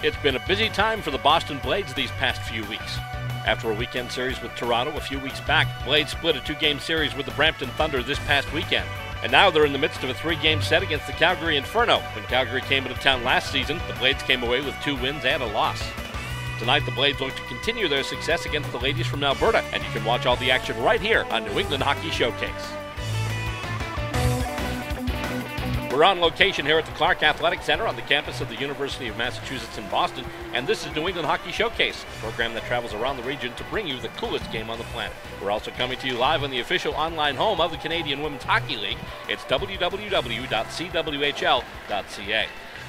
It's been a busy time for the Boston Blades these past few weeks. After a weekend series with Toronto a few weeks back, Blades split a 2-game series with the Brampton Thunder this past weekend. And now they're in the midst of a 3-game set against the Calgary Inferno. When Calgary came into town last season, the Blades came away with 2 wins and a loss. Tonight, the Blades look to continue their success against the ladies from Alberta, and you can watch all the action right here on New England Hockey Showcase. We're on location here at the Clark Athletic Center on the campus of the University of Massachusetts in Boston, and this is New England Hockey Showcase, a program that travels around the region to bring you the coolest game on the planet. We're also coming to you live on the official online home of the Canadian Women's Hockey League. It's www.cwhl.ca.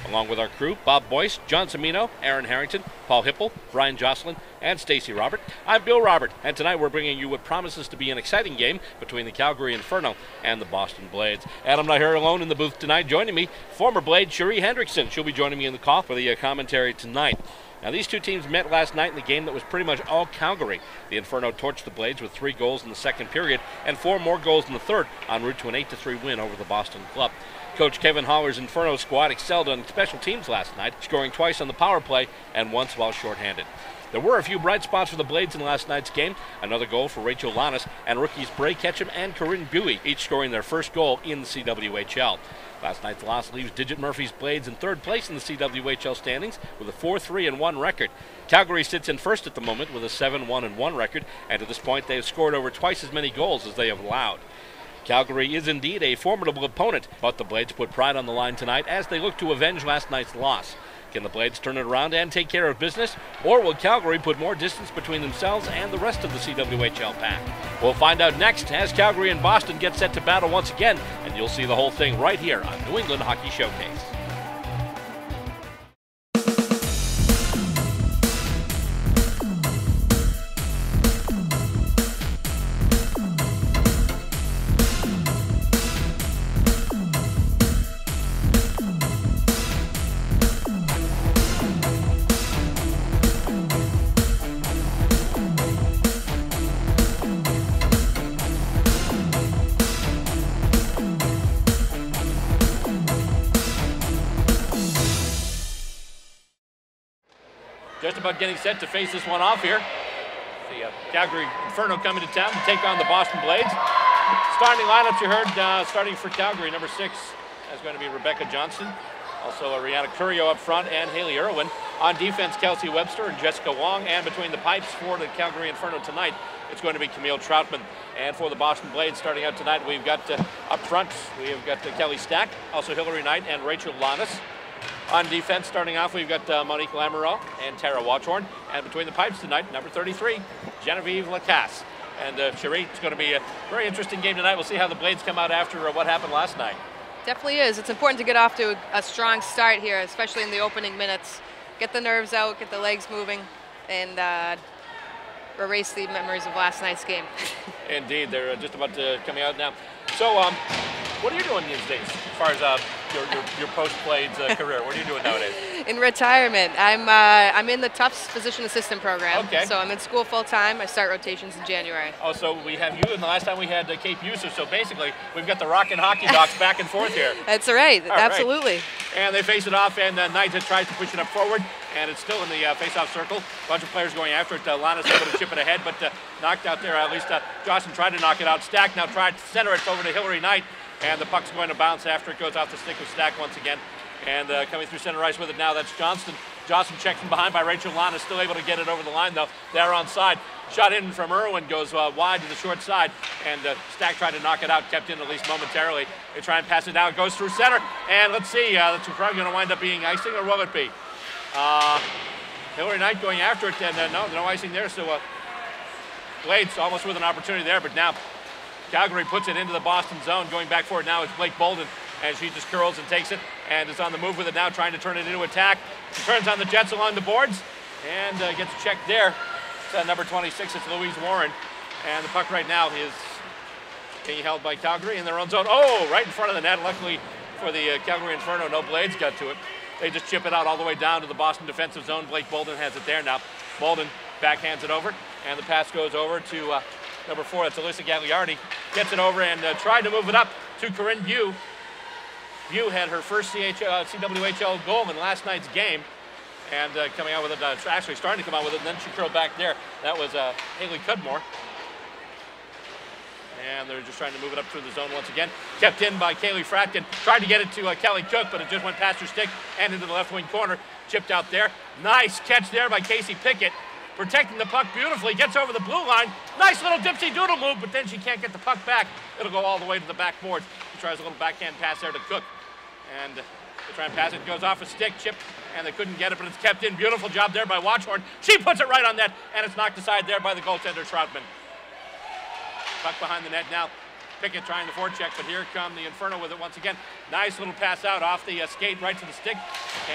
Along with our crew, Bob Boyce, John Cimino, Aaron Harrington, Paul Hippel, Brian Jocelyn, and Stacey Robert. I'm Bill Robert, and tonight we're bringing you what promises to be an exciting game between the Calgary Inferno and the Boston Blades. And I'm not here alone in the booth tonight. Joining me, former Blade Cherie Hendrickson. She'll be joining me in the call for the commentary tonight. Now, these two teams met last night in the game that was pretty much all Calgary. The Inferno torched the Blades with 3 goals in the second period and 4 more goals in the third, en route to an 8-3 win over the Boston club. Coach Kevin Holler's Inferno squad excelled on special teams last night, scoring twice on the power play and once while shorthanded. There were a few bright spots for the Blades in last night's game. Another goal for Rachel Lannis and rookies Bray Ketchum and Corinne Buey, each scoring their first goal in the CWHL. Last night's loss leaves Digit Murphy's Blades in 3rd place in the CWHL standings with a 4-3-1 record. Calgary sits in first at the moment with a 7-1-1 record, and to this point they have scored over twice as many goals as they have allowed. Calgary is indeed a formidable opponent, but the Blades put pride on the line tonight as they look to avenge last night's loss. Can the Blades turn it around and take care of business, or will Calgary put more distance between themselves and the rest of the CWHL pack? We'll find out next as Calgary and Boston get set to battle once again, and you'll see the whole thing right here on New England Hockey Showcase. Just about getting set to face this one off here. The Calgary Inferno coming to town to take on the Boston Blades. Starting lineups you heard, starting for Calgary, number 6 is going to be Rebecca Johnson. Also Rihanna Curio up front and Haley Irwin. On defense, Kelsey Webster and Jessica Wong. And between the pipes for the Calgary Inferno tonight, it's going to be Camille Troutman. And for the Boston Blades starting out tonight, we've got up front, we have got Kelly Stack, also Hillary Knight and Rachel Lannis. On defense, starting off, we've got Monique Lamoureux and Tara Watchorn. And between the pipes tonight, number 33, Genevieve Lacasse. And Cherie, it's going to be a very interesting game tonight. We'll see how the Blades come out after what happened last night. Definitely is. It's important to get off to a strong start here, especially in the opening minutes. Get the nerves out, get the legs moving, and erase the memories of last night's game. Indeed, they're just about to coming out now. So, what are you doing these days as far as your post-Blades career? What are you doing nowadays? In retirement. I'm in the Tufts Physician Assistant Program. Okay. So I'm in school full-time. I start rotations in January. Oh, so we have you, and the last time we had Kate Buser, so basically we've got the Rockin' Hockey Docs back and forth here. That's right. Absolutely. Right. And they face it off, and Knight tries to push it up forward, and it's still in the face-off circle. A bunch of players going after it. Lannis able to chip it ahead, but knocked out there. At least Johnson tried to knock it out. Stack now tried to center it over to Hillary Knight. And the puck's going to bounce after it goes off the stick of Stack once again. And coming through center ice with it now, that's Johnston. Johnson checked from behind by Rachel Lannis, still able to get it over the line, though. They're onside. Shot in from Irwin, goes wide to the short side. And Stack tried to knock it out, kept in at least momentarily. They try and pass it down, it goes through center. And let's see, that's probably going to wind up being icing, or will it be? Hillary Knight going after it, and no icing there. So Blades almost with an opportunity there, but now Calgary puts it into the Boston zone. Going back for it now is Blake Bolden, and she just curls and takes it and is on the move with it now, trying to turn it into attack. She turns on the Jets along the boards and gets checked there. It's number 26, it's Louise Warren. And the puck right now is being held by Calgary in their own zone. Oh, right in front of the net. Luckily for the Calgary Inferno, no Blades got to it. They just chip it out all the way down to the Boston defensive zone. Blake Bolden has it there now. Bolden backhands it over, and the pass goes over to number 4, that's Alyssa Gagliardi. Gets it over and tried to move it up to Corinne Buey. Buey had her first CWHL goal in last night's game. and coming out with it, actually starting to come out with it, and then she curled back there. That was Haley Cudmore. And they're just trying to move it up through the zone once again. Kept in by Kaylee Fratkin. Tried to get it to Kelly Cook, but it just went past her stick and into the left wing corner. Chipped out there. Nice catch there by Casey Pickett. Protecting the puck beautifully. Gets over the blue line. Nice little dipsy doodle move, but then she can't get the puck back. It'll go all the way to the backboard. She tries a little backhand pass there to Cook. And they try and pass it. Goes off a stick. Chip. And they couldn't get it, but it's kept in. Beautiful job there by Watchhorn. She puts it right on net, and it's knocked aside there by the goaltender, Troutman. Puck behind the net now. Pickett trying to forecheck, but here come the Inferno with it once again. Nice little pass out off the skate right to the stick.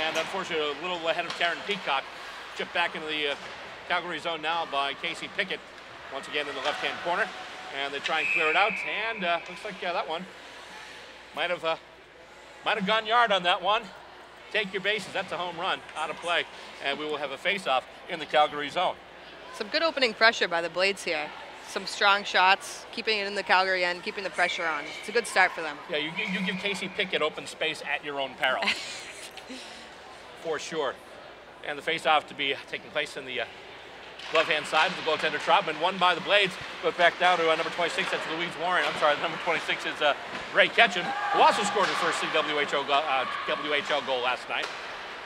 And unfortunately, a little ahead of Karen Peacock. Chipped back into the Calgary zone now by Casey Pickett. Once again in the left-hand corner. And they try and clear it out. And looks like that one might have gone yard on that one. Take your bases. That's a home run out of play. And we will have a face-off in the Calgary zone. Some good opening pressure by the Blades here. Some strong shots, keeping it in the Calgary end, keeping the pressure on. It's a good start for them. Yeah, you give Casey Pickett open space at your own peril. For sure. And the face-off to be taking place in the left-hand side of the goaltender Troutman. Won by the Blades. Goes back down to number 26. That's Louise Warren. I'm sorry, number 26 is Ray Ketchum, who also scored her first WHL goal last night.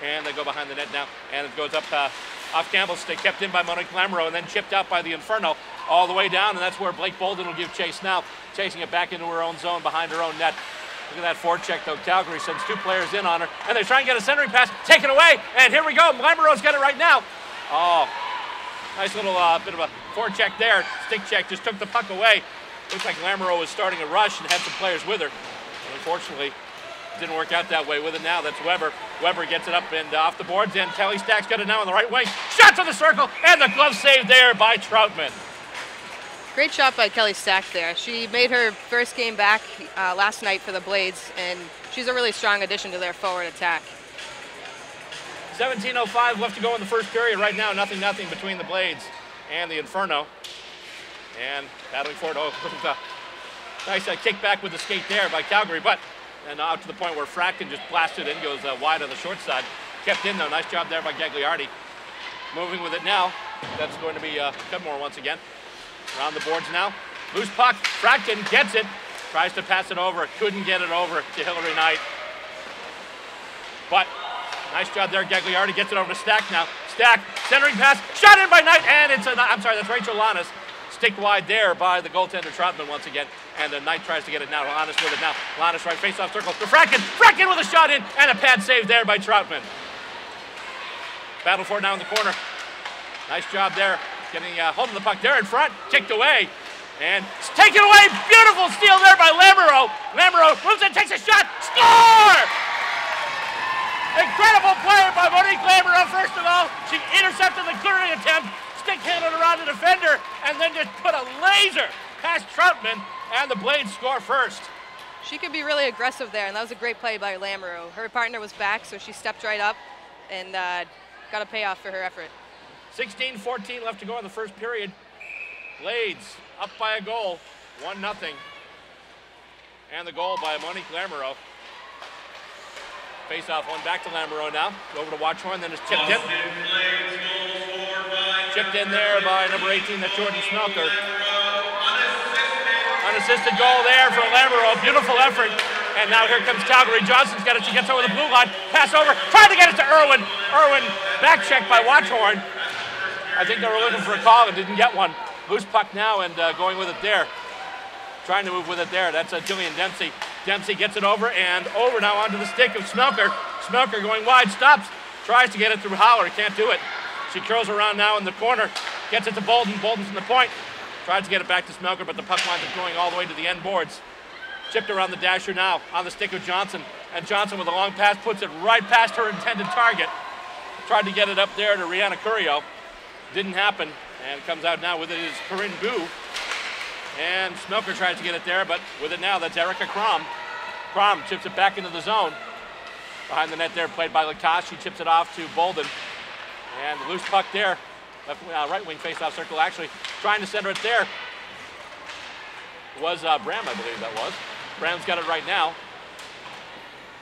And they go behind the net now. And it goes up off Campbell's stick, kept in by Monique Lamoureux, and then chipped out by the Inferno all the way down. And that's where Blake Bolden will give chase now. Chasing it back into her own zone behind her own net. Look at that forecheck, though. Calgary sends two players in on her. And they try and get a centering pass. Taken away. And here we go. Lamoureux's got it right now. Oh, nice little bit of a forecheck there. Stick check just took the puck away. Looks like Lamoureux was starting a rush and had some players with her. And unfortunately, didn't work out that way with it now. That's Weber. Weber gets it up and off the boards, and Kelly Stack's got it now on the right wing. Shot to the circle, and the glove save there by Troutman. Great shot by Kelly Stack there. She made her first game back last night for the Blades, and she's a really strong addition to their forward attack. 17:05 left to go in the first period. Right now, 0-0 between the Blades and the Inferno. And battling for it. Oh, nice kick back with the skate there by Calgary, but and out to the point where Fratkin just blasted in, goes wide on the short side. Kept in though, nice job there by Gagliardi. Moving with it now, that's going to be Cudmore once again. Around the boards now, loose puck, Fratkin gets it, tries to pass it over, couldn't get it over to Hillary Knight. But, nice job there, Gagliardi gets it over to Stack now. Stack, centering pass, shot in by Knight, and it's I'm sorry, that's Rachel Lannis. Stick wide there by the goaltender Troutman once again. And the Knight tries to get it now. Lannis with it now. Lannis right face-off circle to Fratkin. Fratkin with a shot in and a pad save there by Troutman. Battle for it now in the corner. Nice job there. Getting hold of the puck there in front. Kicked away. And it's taken away. Beautiful steal there by Lamoureux. Lamoureux moves in, takes a shot. Score! Incredible play by Monique Lamoureux, first of all. She intercepted the clearing attempt. Stick-handed around the defender, and then just put a laser past Troutman, and the Blades score first. She could be really aggressive there, and that was a great play by Lamoureux. Her partner was back, so she stepped right up and got a payoff for her effort. 16-14 left to go in the first period. Blades up by a goal, 1-0. And the goal by Monique Lamoureux. Face-off one back to Lamoureux now. Over to Watchhorn, then it's chipped in. Chipped in there by number 18, that's Jordan Smelker. Unassisted goal there for Lamoureux. Beautiful effort. And now here comes Calgary. Johnson's got it. She gets over the blue line. Pass over. Trying to get it to Irwin. Irwin back checked by Watchhorn. I think they were looking for a call and didn't get one. Loose puck now and going with it there. Trying to move with it there. That's Jillian Dempsey. Dempsey gets it over and over now onto the stick of Smelker. Smelker going wide. Stops. Tries to get it through Howler. Can't do it. She curls around now in the corner. Gets it to Bolden. Bolden's in the point. Tries to get it back to Smelker, but the puck winds up going all the way to the end boards. Chipped around the dasher now on the stick of Johnson. And Johnson with a long pass puts it right past her intended target. Tried to get it up there to Rihanna Curio. Didn't happen. And comes out now with it is Corinne Boo. And Smelker tries to get it there, but with it now, that's Erica Crom. Crom chips it back into the zone. Behind the net there, played by Lacoste. She chips it off to Bolden. And the loose puck there. Right wing face-off circle, actually. Trying to center it there. It was Bram, I believe that was. Bram's got it right now.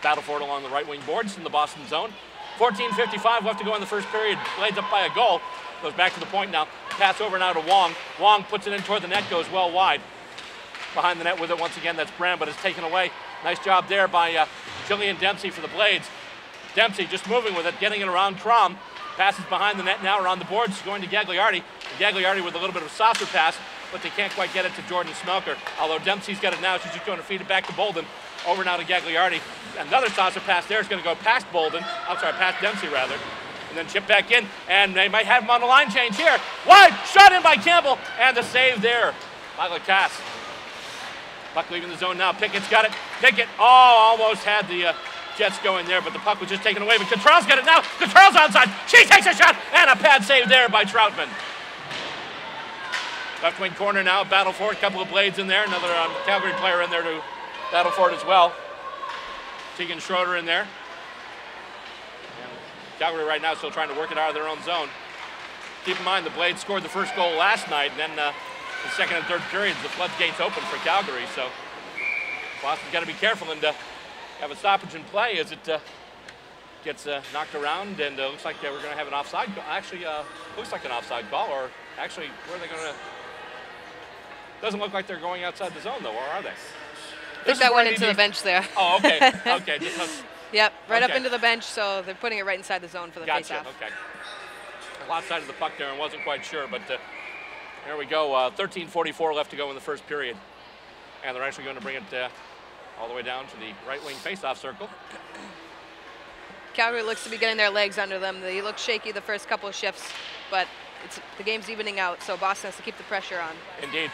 Battle for it along the right wing boards in the Boston zone. 14:55 left to go in the first period. Blades up by a goal. Goes back to the point now. Pass over now to Wong. Wong puts it in toward the net, goes well wide. Behind the net with it once again, that's Brand, but it's taken away. Nice job there by Jillian Dempsey for the Blades. Dempsey just moving with it, getting it around Crom. Passes behind the net now, around the boards, going to Gagliardi. Gagliardi with a little bit of a saucer pass, but they can't quite get it to Jordan Smelker. Although Dempsey's got it now, she's just going to feed it back to Bolden. Over now to Gagliardi. Another saucer pass there is going to go past Bolden. I'm sorry, past Dempsey rather. And then chip back in, and they might have him on the line change here. Wide, shot in by Campbell, and the save there by Lacasse. Puck leaving the zone now. Pickett's got it. Pickett, almost had the Jets going there, but the puck was just taken away. But Cottrell's got it now. Cottrell's onside. She takes a shot, and a pad save there by Troutman. Left wing corner now, battle for it. A couple of Blades in there. Another Calgary player in there to battle for it as well. Tegan Schroeder in there. And Calgary right now still trying to work it out of their own zone. Keep in mind the Blades scored the first goal last night, and then the second and third periods, the floodgates open for Calgary. So Boston's got to be careful and have a stoppage in play as it gets knocked around, and looks like we're going to have an offside. Actually, looks like an offside call, or actually, where are they going to? Doesn't look like they're going outside the zone though, or are they? I think that went into the bench there. Oh, okay. Okay. Yep, right up into the bench, so they're putting it right inside the zone for the Gotcha. face-off. Okay. I lost sight of the puck there and wasn't quite sure, but there we go. 13:44 left to go in the first period. And they're actually going to bring it all the way down to the right wing face-off circle. Calgary looks to be getting their legs under them. They look shaky the first couple of shifts, but the game's evening out, so Boston has to keep the pressure on. Indeed.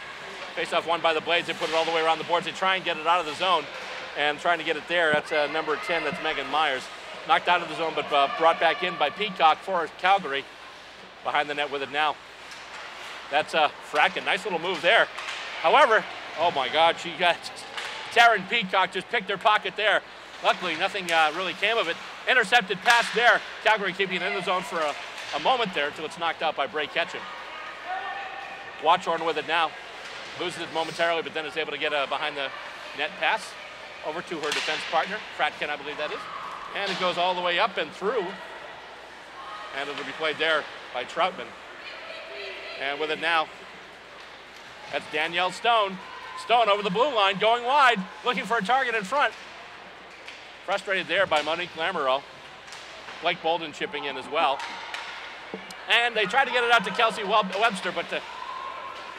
Face-off won by the Blades. They put it all the way around the boards. They try and get it out of the zone, and trying to get it there. That's number 10. That's Megan Myers. Knocked out of the zone, but brought back in by Peacock for Calgary. Behind the net with it now. That's Fracken. Nice little move there. However, oh my God, she got Taryn Peacock just picked her pocket there. Luckily, nothing really came of it. Intercepted pass there. Calgary keeping it in the zone for a moment there until it's knocked out by Bray Ketchum. Watchorn with it now. Loses it momentarily, but then is able to get a behind the net pass over to her defense partner, Fratkin, I believe that is. And it goes all the way up and through. And it'll be played there by Troutman. And with it now, that's Danielle Stone. Stone over the blue line, going wide, looking for a target in front. Frustrated there by Monique Lamoureux. Blake Bolden chipping in as well. And they tried to get it out to Kelsey Webster, but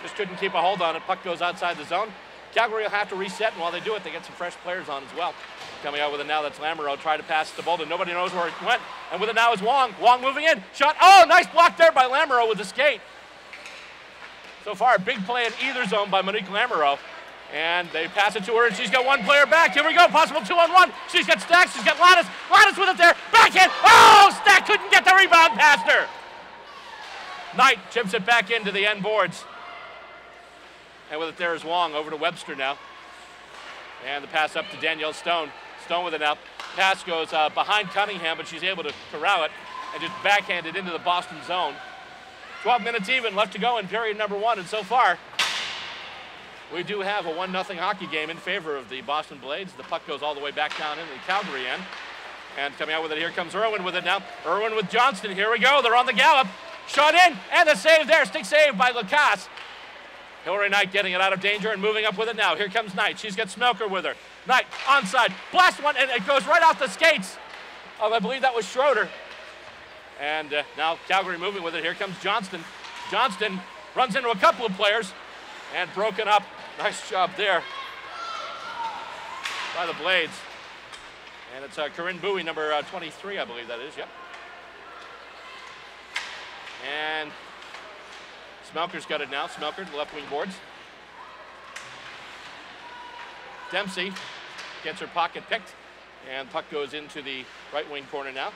just couldn't keep a hold on it. Puck goes outside the zone. Calgary will have to reset, and while they do it, they get some fresh players on as well. Coming out with it now, that's Lamoureux. Try to pass to Bolden. Nobody knows where it went. And with it now is Wong. Wong moving in. Shot. Oh, nice block there by Lamoureux with the skate. So far, a big play in either zone by Monique Lamoureux. And they pass it to her, and she's got one player back. Here we go, possible 2-on-1. She's got Stacks, she's got Lattice. Lattice with it there. Backhand. Oh, Stack couldn't get the rebound past her. Knight chips it back into the end boards. And with it there is Wong over to Webster now. And the pass up to Danielle Stone. Stone with it now. Pass goes behind Cunningham, but she's able to corral it and just backhand it into the Boston zone. 12 minutes even left to go in period number 1, and so far, we do have a 1-0 hockey game in favor of the Boston Blades. The puck goes all the way back down into the Calgary end. And coming out with it, here comes Irwin with it now. Irwin with Johnston, here we go, they're on the gallop. Shot in, and the save there, stick save by Lacasse. Hillary Knight getting it out of danger and moving up with it now. Here comes Knight, she's got Smelker with her. Knight, onside, blast one, and it goes right off the skates of, I believe that was Schroeder. And now Calgary moving with it, here comes Johnston. Johnston runs into a couple of players and broken up. Nice job there by the Blades. And it's Corinne Bowie, number 23, I believe that is, yep. And Smelker's got it now. Smelker to the left wing boards. Dempsey gets her pocket picked, and puck goes into the right wing corner now,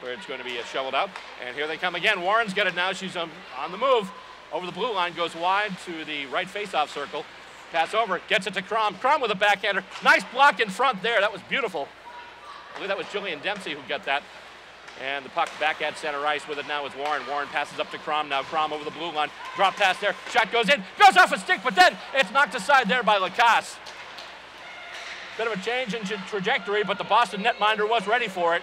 where it's going to be shoveled out. And here they come again. Warren's got it now. She's on the move. Over the blue line, goes wide to the right face-off circle. Pass over, gets it to Crom. Crom with a backhander. Nice block in front there. That was beautiful. I believe that was Jillian Dempsey who got that. And the puck back at center ice with it now is Warren. Warren passes up to Crom. Now Crom over the blue line. Drop pass there. Shot goes in. Goes off a stick, but then it's knocked aside there by Lacasse. Bit of a change in trajectory, but the Boston netminder was ready for it.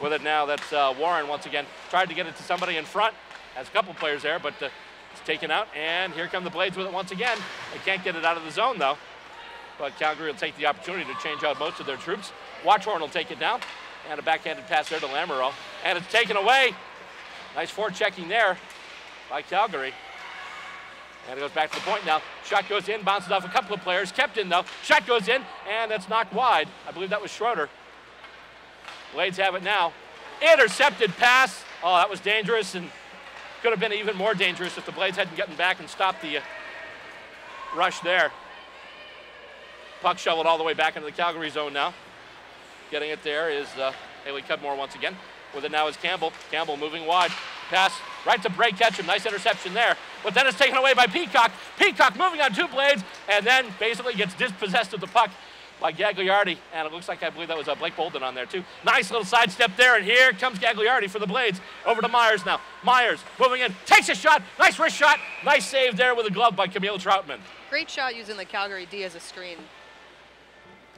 with it now. That's Warren once again. Tried to get it to somebody in front. Has a couple players there, but it's taken out. And here come the Blades with it once again. They can't get it out of the zone, though. But Calgary will take the opportunity to change out most of their troops. Watchhorn will take it down. And a backhanded pass there to Lamoureux. And it's taken away. Nice forechecking there by Calgary. And it goes back to the point now. Shot goes in, bounces off a couple of players. Kept in, though. Shot goes in, and that's knocked wide. I believe that was Schroeder. Blades have it now. Intercepted pass. Oh, that was dangerous, and could have been even more dangerous if the Blades hadn't gotten back and stopped the rush there. Puck shoveled all the way back into the Calgary zone now. Getting it there is Haley Cudmore once again. With it now is Campbell. Campbell moving wide. Pass right to Bray Ketchum. Nice interception there. But then it's taken away by Peacock. Peacock moving on 2 Blades and then basically gets dispossessed of the puck by Gagliardi. And it looks like I believe that was Blake Bolden on there too. Nice little sidestep there. And here comes Gagliardi for the Blades. Over to Myers now. Myers moving in. Takes a shot. Nice wrist shot. Nice save there with a glove by Camille Troutman. Great shot using the Calgary D as a screen.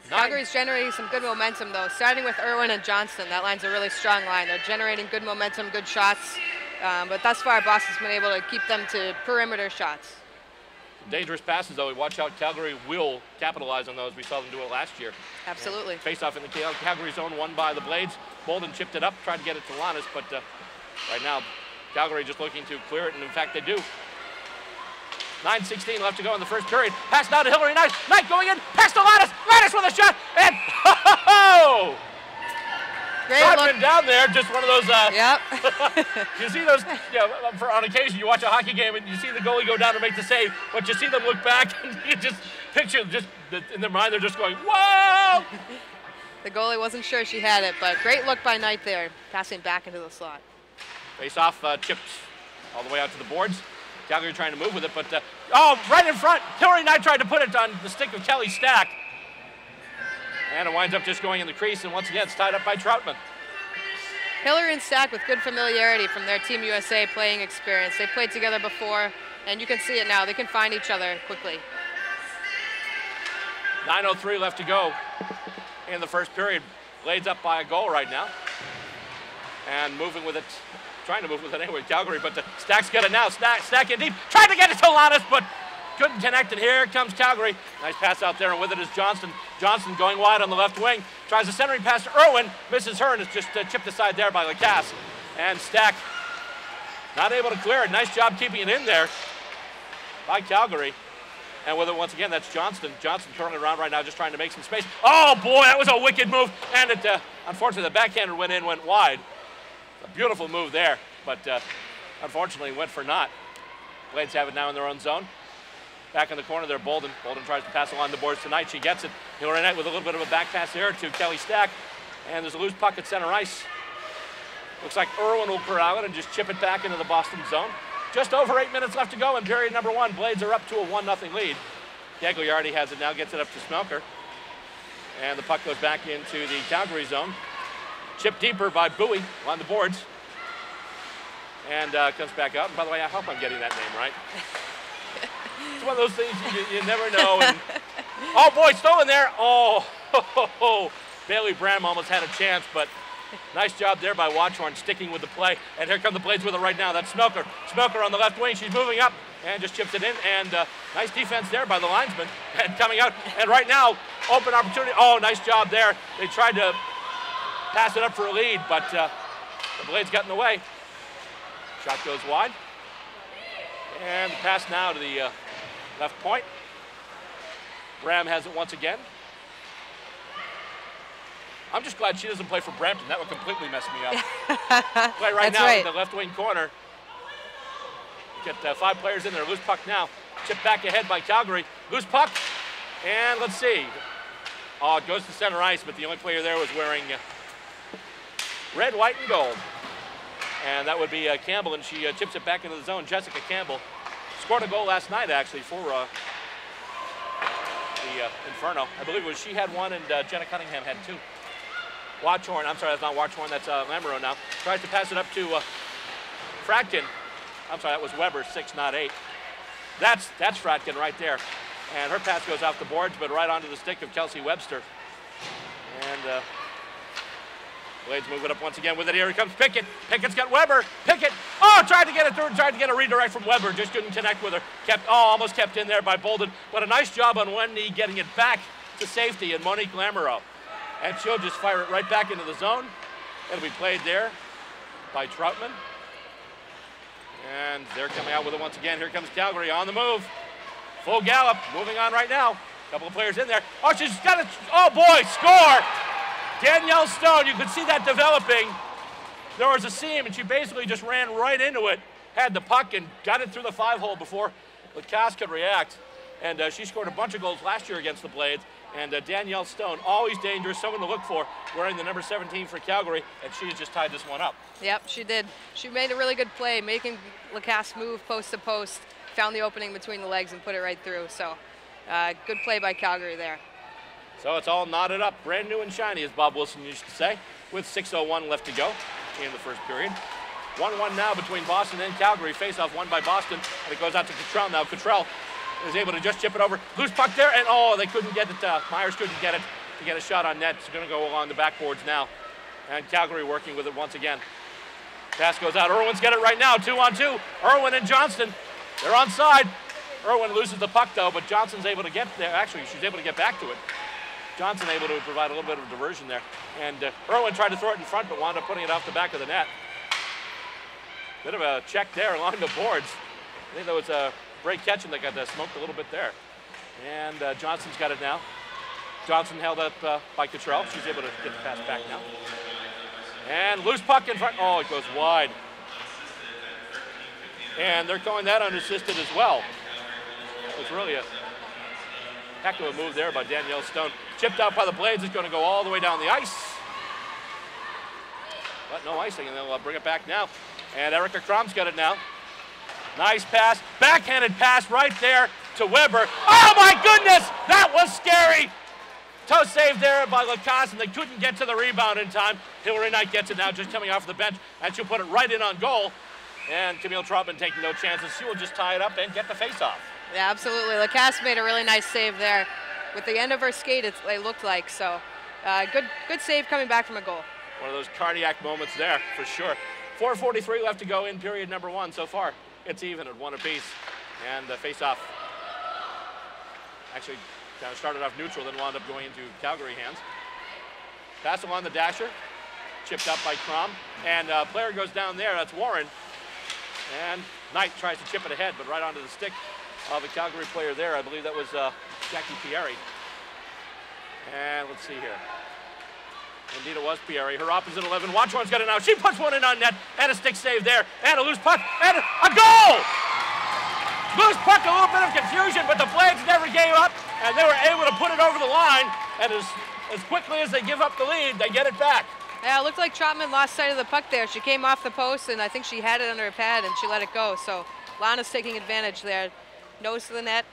Calgary's generating some good momentum, though, starting with Irwin and Johnston. That line's a really strong line. They're generating good momentum, good shots, but thus far Boston's been able to keep them to perimeter shots. Dangerous passes, though. Watch out, Calgary will capitalize on those. We saw them do it last year. Absolutely. Face-off in the Calgary zone, won by the Blades. Bolden chipped it up, tried to get it to Lannis, but right now Calgary just looking to clear it, and in fact they do. 9:16 left to go in the first period. Pass now to Hillary Knight. Knight going in. Pass to Lannis. Lannis with a shot. And ho-ho-ho! Troutman down there. Just one of those. Yep. You see those, on occasion you watch a hockey game and you see the goalie go down and make the save, but you see them look back and you just picture, in their mind, they're just going, whoa! The goalie wasn't sure she had it, but great look by Knight there, passing back into the slot. Face-off chipped all the way out to the boards. Calgary trying to move with it, but right in front. Hillary Knight tried to put it on the stick of Kelly Stack. And it winds up just going in the crease, and once again, it's tied up by Troutman. Hillary and Stack with good familiarity from their Team USA playing experience. They played together before, and you can see it now. They can find each other quickly. 9:03 left to go in the first period. Blades up by a goal right now. And moving with it. Trying to move with it anyway, Calgary, but Stack's got it now. Stack in deep, trying to get it to Lannis, but couldn't connect, and here comes Calgary. Nice pass out there, and with it is Johnston. Johnston going wide on the left wing, tries a centering pass to Irwin, misses her, and it's just chipped aside there by Lacasse. And Stack not able to clear it. Nice job keeping it in there by Calgary. And with it, once again, that's Johnston. Johnston turning around right now, just trying to make some space. Oh, boy, that was a wicked move, and it, unfortunately, the backhander went wide. A beautiful move there, but unfortunately went for naught. Blades have it now in their own zone. Back in the corner there, Bolden. Bolden tries to pass along the boards tonight. She gets it. Hillary Knight with a little bit of a back pass there to Kelly Stack. And there's a loose puck at center ice. Looks like Irwin will corral it and just chip it back into the Boston zone. Just over 8 minutes left to go in period number 1. Blades are up to a 1-0 lead. Gagliardi has it now, gets it up to Smelker. And the puck goes back into the Calgary zone. Chipped deeper by Bowie on the boards. And comes back out. And by the way, I hope I'm getting that name right. It's one of those things you never know. And, oh, boy, stolen there. Oh, Bailey Bram almost had a chance, but nice job there by Watchhorn sticking with the play. And here come the Blades with it right now. That's Smelker. Smelker on the left wing. She's moving up and just chips it in. And nice defense there by the linesman. And coming out. And right now, open opportunity. Oh, nice job there. They tried to pass it up for a lead, but the Blades got in the way. Shot goes wide. And the pass now to the left point. Bram has it once again. I'm just glad she doesn't play for Brampton. That would completely mess me up. Play right now in the left wing corner. Get 5 players in there. Loose puck now. Chip back ahead by Calgary. Loose puck. And let's see. Oh, it goes to center ice, but the only player there was wearing red, white, and gold. And that would be Campbell, and she chips it back into the zone. Jessica Campbell scored a goal last night, actually, for the Inferno. I believe it was she had one, and Jenna Cunningham had 2. Watchhorn, I'm sorry, that's not Watchhorn, that's Lamoureux now. Tries to pass it up to Fratkin. I'm sorry, that was Weber, 6, not 8. That's Fratkin right there. And her pass goes off the boards, but right onto the stick of Kelsey Webster. And Blades move it up once again with it. Here comes Pickett. Pickett's got Weber. Pickett, oh, tried to get it through, tried to get a redirect from Weber. Just couldn't connect with her. Almost kept in there by Bolden. But a nice job on one knee getting it back to safety and Monique Lamoureux. And she'll just fire it right back into the zone. It'll be played there by Troutman. And they're coming out with it once again. Here comes Calgary on the move. Full gallop, moving on right now. Couple of players in there. Oh, she's got it. Oh boy, score! Danielle Stone, you could see that developing. There was a seam and she basically just ran right into it, had the puck and got it through the 5-hole before Lacasse could react. And she scored a bunch of goals last year against the Blades. And Danielle Stone, always dangerous, someone to look for, wearing the number 17 for Calgary, and she has just tied this one up. Yep, she did. She made a really good play, making Lacasse move post to post, found the opening between the legs and put it right through. So good play by Calgary there. So it's all knotted up, brand new and shiny, as Bob Wilson used to say, with 6:01 left to go in the first period. 1-1 now between Boston and Calgary. Face-off won by Boston, and it goes out to Cottrell now. Cottrell is able to just chip it over. Loose puck there, and oh, they couldn't get it. Myers couldn't get it to get a shot on net. It's going to go along the backboards now. And Calgary working with it once again. Pass goes out. Irwin's got it right now, 2-on-2. Irwin and Johnston, they're onside. Irwin loses the puck, though, but Johnson's able to get there. Actually, she's able to get back to it. Johnson able to provide a little bit of a diversion there. And Irwin tried to throw it in front, but wound up putting it off the back of the net. Bit of a check there along the boards. I think that was a great catch, and they got smoked a little bit there. And Johnson's got it now. Johnson held up by Cottrell. She's able to get the pass back now. And loose puck in front. Oh, it goes wide. And they're calling that unassisted as well. It was really a heck of a move there by Danielle Stone. Chipped out by the Blades. It's going to go all the way down the ice. But no icing, and they'll bring it back now. And Erica Crom's got it now. Nice pass, backhanded pass right there to Weber. Oh my goodness, that was scary. Toe save there by Lacasse, and they couldn't get to the rebound in time. Hillary Knight gets it now, just coming off the bench, and she'll put it right in on goal. And Camille Troutman taking no chances. She will just tie it up and get the face-off. Yeah, absolutely. Lacasse made a really nice save there. With the end of her skate, it looked like. So good save coming back from a goal. One of those cardiac moments there, for sure. 4:43 left to go in period number 1 so far. It's even at 1 apiece. And the face-off actually kind of started off neutral, then wound up going into Calgary hands. Pass along the dasher, chipped up by Crom. And player goes down there, that's Warren. And Knight tries to chip it ahead, but right onto the stick of the Calgary player there. I believe that was Jackie Pieri. And let's see here. Indeed, it was Pieri. Her opposite 11. Watchorn's got it now. She puts one in on net, and a stick save there, and a loose puck, and a goal! Loose puck, a little bit of confusion, but the Blades never gave up, and they were able to put it over the line, and as quickly as they give up the lead, they get it back. Yeah, it looked like Troutman lost sight of the puck there. She came off the post, and I think she had it under her pad, and she let it go. So Lana's taking advantage there. Nose to the net,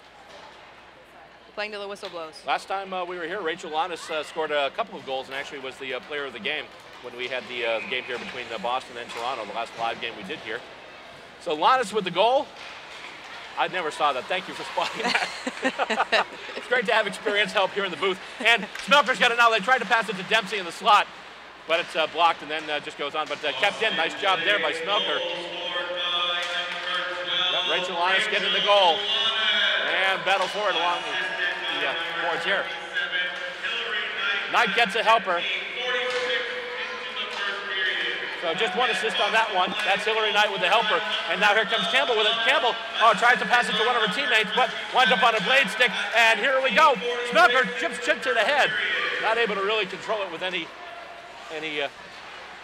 playing till the whistle blows. Last time we were here, Rachel Lannis scored a couple of goals and actually was the player of the game when we had the game here between Boston and Toronto, the last live game we did here. So Lannis with the goal. I never saw that. Thank you for spotting that. It's great to have experienced help here in the booth. And Smelker's got it now. They tried to pass it to Dempsey in the slot, but it's blocked and then just goes on. But kept in. Nice job there by Smelker. Yep, Rachel Lannis getting the goal. And battle for it along the boards here. Knight gets a helper. So just one assist on that one. That's Hillary Knight with the helper. And now here comes Campbell with it. Campbell tries to pass it to one of her teammates, but winds up on a blade stick. And here we go. Smelker chips it ahead. Not able to really control it with any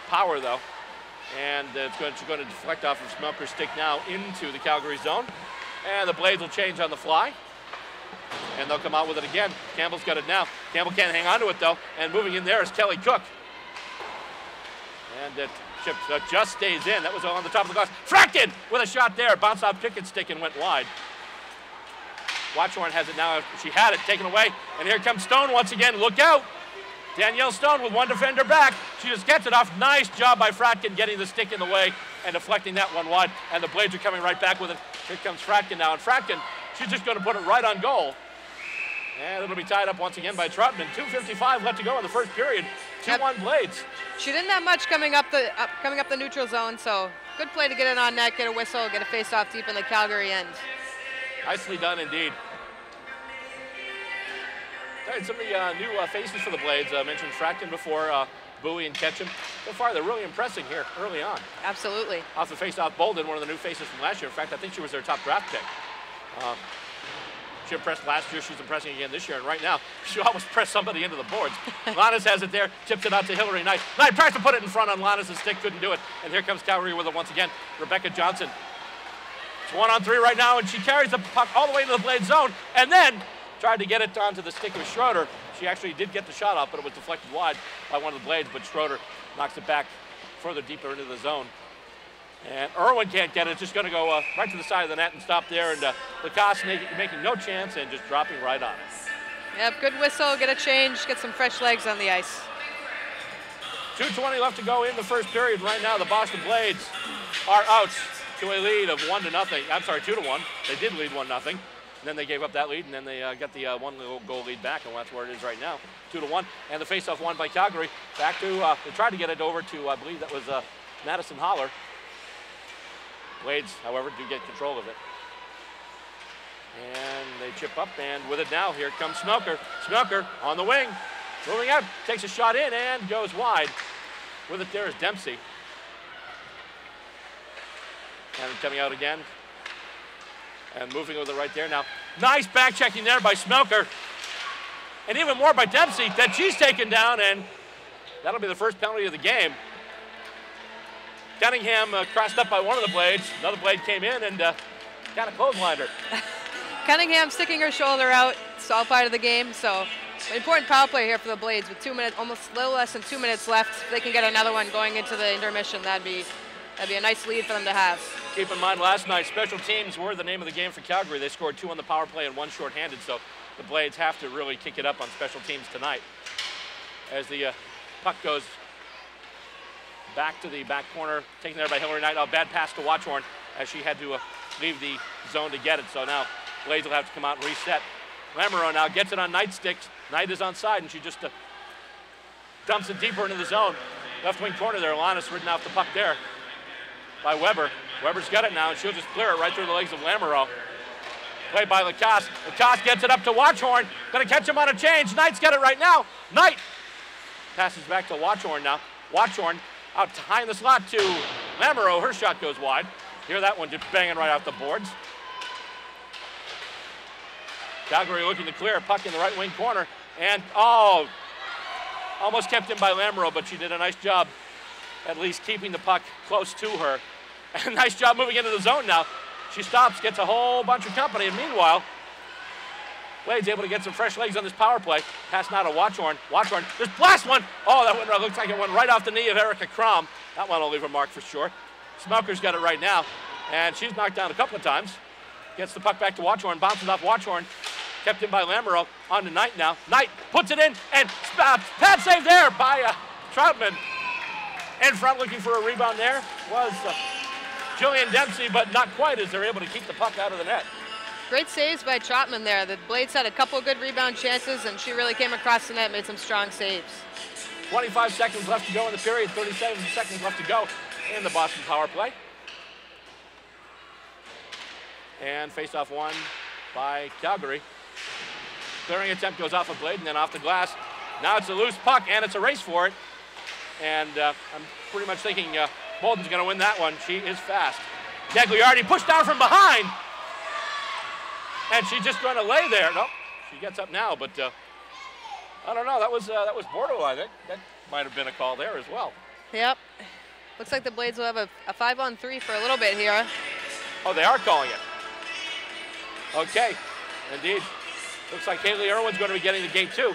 power, though. And it's going to deflect off of Smelker's stick now into the Calgary zone. And the Blades will change on the fly. And they'll come out with it again. Campbell's got it now. Campbell can't hang on to it, though. And moving in there is Kelly Cook. And it just stays in. That was on the top of the glass. Frackton with a shot there. Bounced off Pickett's stick and went wide. Watchorn has it now. She had it taken away. And here comes Stone once again. Look out. Danielle Stone with one defender back. She just gets it off. Nice job by Fratkin getting the stick in the way and deflecting that one wide. And the Blades are coming right back with it. Here comes Fratkin now. And Fratkin, she's just going to put it right on goal. And it'll be tied up once again by Troutman. 2:55 left to go in the first period. 2-1 Blades. She didn't have much coming up the neutral zone, so good play to get it on net, get a whistle, get a face-off deep in the Calgary end. Nicely done indeed. All right, some of the new faces for the Blades. I mentioned Fratkin before, Bowie and Ketchum. So far, they're really impressing here early on. Absolutely. Off the face-off, Bolden, one of the new faces from last year. In fact, I think she was their top draft pick. She impressed last year. She's impressing again this year. And right now, she almost pressed somebody into the boards. Lannis has it there, tips it out to Hillary Knight. Knight tries to put it in front on Lannis' stick, couldn't do it. And here comes Calgary with it once again. Rebecca Johnson. It's 1-on-3 right now, and she carries the puck all the way into the Blade zone. And then tried to get it onto the stick of Schroeder. She actually did get the shot off, but it was deflected wide by one of the Blades. But Schroeder knocks it back further deeper into the zone. And Irwin can't get it. It's just going to go right to the side of the net and stop there. And Lacoste making no chance and just dropping right on it. Yep, good whistle, get a change, get some fresh legs on the ice. 2:20 left to go in the first period. Right now, the Boston Blades are out to a lead of 1-0. I'm sorry, 2-1. They did lead 1-0. And then they gave up that lead, and then they got the one-goal lead back, and that's where it is right now, 2-1. And the face-off won by Calgary. Back to, they tried to get it over to, I believe that was Madison Holler. Blades, however, do get control of it. And they chip up, and with it now, here comes Smelker. Smelker on the wing, moving out, takes a shot in and goes wide. With it there is Dempsey. And coming out again. And moving with it right there now. Nice back checking there by Smelker. And even more by Dempsey that she's taken down, and that'll be the first penalty of the game. Cunningham crossed up by one of the Blades. Another Blade came in and kind of clotheslined her. Cunningham sticking her shoulder out. It's all part of the game. So an important power play here for the Blades with 2 minutes, almost a little less than 2 minutes left. If they can get another one going into the intermission, that'd be a nice lead for them to have. Keep in mind, last night, special teams were the name of the game for Calgary. They scored 2 on the power play and 1 shorthanded, so the Blades have to really kick it up on special teams tonight. As the puck goes back to the back corner, taken there by Hillary Knight. Oh, bad pass to Watchorn as she had to leave the zone to get it. So now Blades will have to come out and reset. Lamoureux now gets it on Knight's sticks. Knight is on side, and she just dumps it deeper into the zone. Left wing corner there. Lannis ridden off the puck there by Weber. Weber's got it now, and she'll just clear it right through the legs of Lamoureux. Played by Lacoste. Lacoste gets it up to Watchorn. Going to catch him on a change. Knight's got it right now. Knight passes back to Watchorn now. Watchorn out behind the slot to Lamoureux. Her shot goes wide. Hear that one just banging right off the boards. Calgary looking to clear. Puck in the right wing corner. And, oh, almost kept in by Lamoureux, but she did a nice job at least keeping the puck close to her. And nice job moving into the zone now. She stops, gets a whole bunch of company, and meanwhile, Blade's able to get some fresh legs on this power play. Pass now to Watchorn. Watchorn, this blast one. Oh, that one looks like it went right off the knee of Erica Crom. That one will leave a mark for sure. Smelker's got it right now, and she's knocked down a couple of times. Gets the puck back to Watchorn, bounces off Watchorn. Kept in by Lamoureux. On to Knight now. Knight puts it in, and pad save there by Troutman. In front looking for a rebound there was Jillian Dempsey, but not quite as they're able to keep the puck out of the net. Great saves by Trotman there. The Blades had a couple good rebound chances, and she really came across the net, made some strong saves. 25 seconds left to go in the period, 37 seconds left to go in the Boston power play. And face-off won by Calgary. Clearing attempt goes off a Blade and then off the glass. Now it's a loose puck, and it's a race for it. And I'm pretty much thinking Bolden's going to win that one. She is fast. Gagliardi pushed down from behind. And she's just going to lay there. Nope, she gets up now, but I don't know. That was borderline. That might have been a call there as well. Yep. Looks like the Blades will have a 5-on-3 for a little bit here. Oh, they are calling it. Okay, indeed. Looks like Haley Irwin's going to be getting the gate too.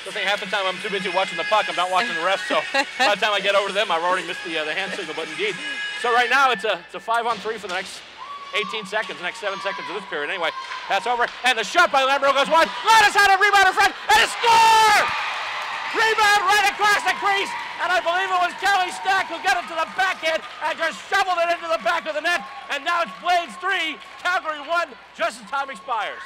I think half the time I'm too busy watching the puck, I'm not watching the rest, so by the time I get over to them, I've already missed the hand signal, but indeed. So right now, it's a 5-on-3 for the next 18 seconds, the next 7 seconds of this period. Anyway, pass over, and the shot by Lamoureux goes wide. Lannis had a rebound in front, and a score! Rebound right across the crease, and I believe it was Kelly Stack who got it to the backhand and just shoveled it into the back of the net, and now it's Blades 3, Calgary 1, just as time expires.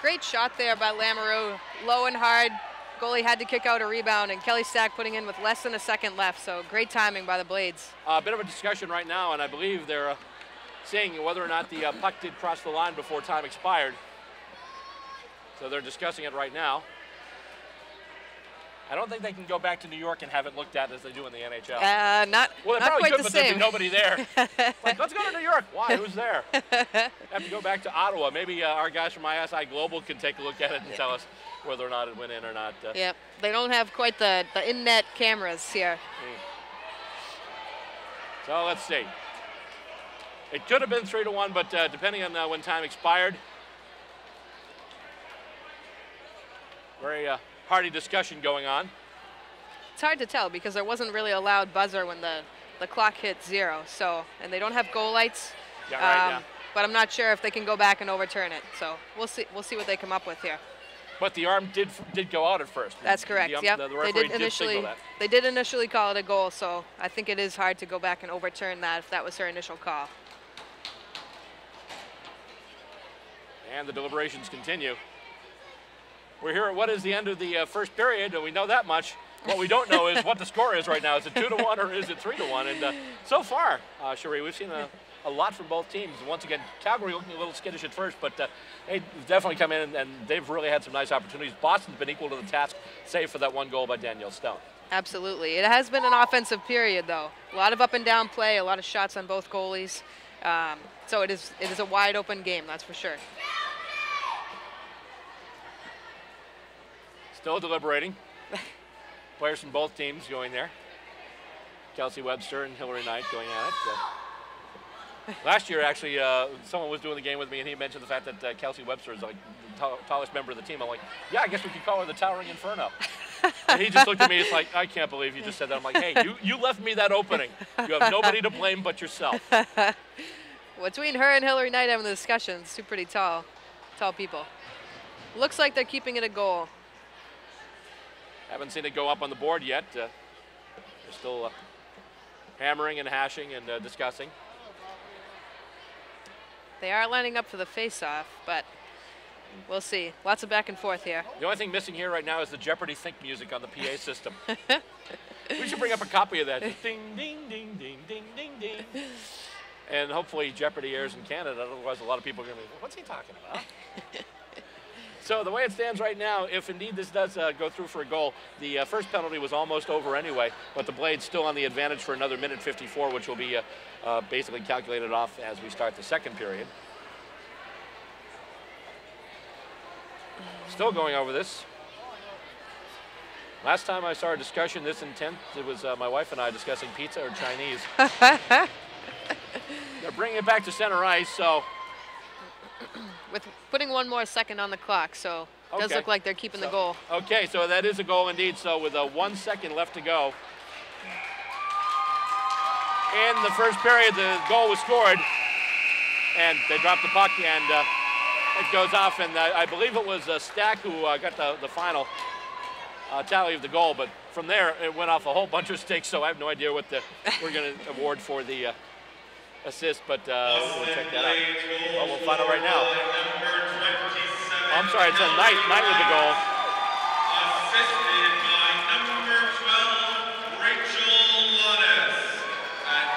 Great shot there by Lamoureux, low and hard. Goalie had to kick out a rebound, and Kelly Stack putting in with less than a second left, so great timing by the Blades. A bit of a discussion right now, and I believe they're seeing whether or not the puck did cross the line before time expired. So they're discussing it right now. I don't think they can go back to New York and have it looked at as they do in the NHL. Not well, they not probably quite could, the but same. there'd be nobody there. Like, let's go to New York. Why? Who's there? Have to go back to Ottawa. Maybe our guys from ISI Global can take a look at it and tell us whether or not it went in or not. Yep, they don't have quite the in-net cameras here. So let's see. It could have been 3-1, but depending on when time expired. Very hearty discussion going on. It's hard to tell because there wasn't really a loud buzzer when the clock hit 0. So, and they don't have goal lights. Yeah, right, yeah. But I'm not sure if they can go back and overturn it. So we'll see. We'll see what they come up with here. But the arm did go out at first. That's correct. Yep. The referee They did initially call it a goal. So I think it is hard to go back and overturn that if that was her initial call. And the deliberations continue. We're here at what is the end of the first period, and we know that much. What we don't know is what the score is right now. Is it 2-1 or is it 3-1? And so far, Cherie, we've seen a lot from both teams. Once again, Calgary looking a little skittish at first, but they definitely come in and they've really had some nice opportunities. Boston's been equal to the task, save for that one goal by Danielle Stone. Absolutely. It has been an offensive period, though. A lot of up and down play, a lot of shots on both goalies. So it is a wide open game, that's for sure. Still deliberating. Players from both teams going there. Kelsey Webster and Hillary Knight going at it. Last year, actually, someone was doing the game with me, and he mentioned the fact that Kelsey Webster is like the tallest member of the team. I'm like, yeah, I guess we could call her the Towering Inferno. And he just looked at me, it's like, I can't believe you just said that. I'm like, hey, you left me that opening. You have nobody to blame but yourself. Between her and Hillary Knight having the discussions, two pretty tall people. Looks like they're keeping it a goal. Haven't seen it go up on the board yet. They're still hammering and hashing and discussing. They are lining up for the face-off, but we'll see. Lots of back and forth here. The only thing missing here right now is the Jeopardy Think music on the PA system. We should bring up a copy of that. Ding, ding, ding, ding, ding, ding, ding. And hopefully Jeopardy airs in Canada. Otherwise, a lot of people are going to be, what's he talking about? So the way it stands right now, if indeed this does go through for a goal, the first penalty was almost over anyway, but the Blades still on the advantage for another minute 54, which will be basically calculated off as we start the second period. Still going over this. Last time I saw a discussion this intense, it was my wife and I discussing pizza or Chinese. They're bringing it back to center ice, so. With putting one more second on the clock, so it does look like they're keeping the goal. Okay, so that is a goal indeed. So with 1 second left to go. In the first period, the goal was scored, and they dropped the puck, and it goes off. And I believe it was Stack who got the final tally of the goal. But from there, it went off a whole bunch of stakes, so I have no idea what we're going to award for the assist, but we'll check that out. Well, we'll find out right now. Oh, I'm sorry, it's a Knight with the goal. Assisted by number 12, Rachel Lonis at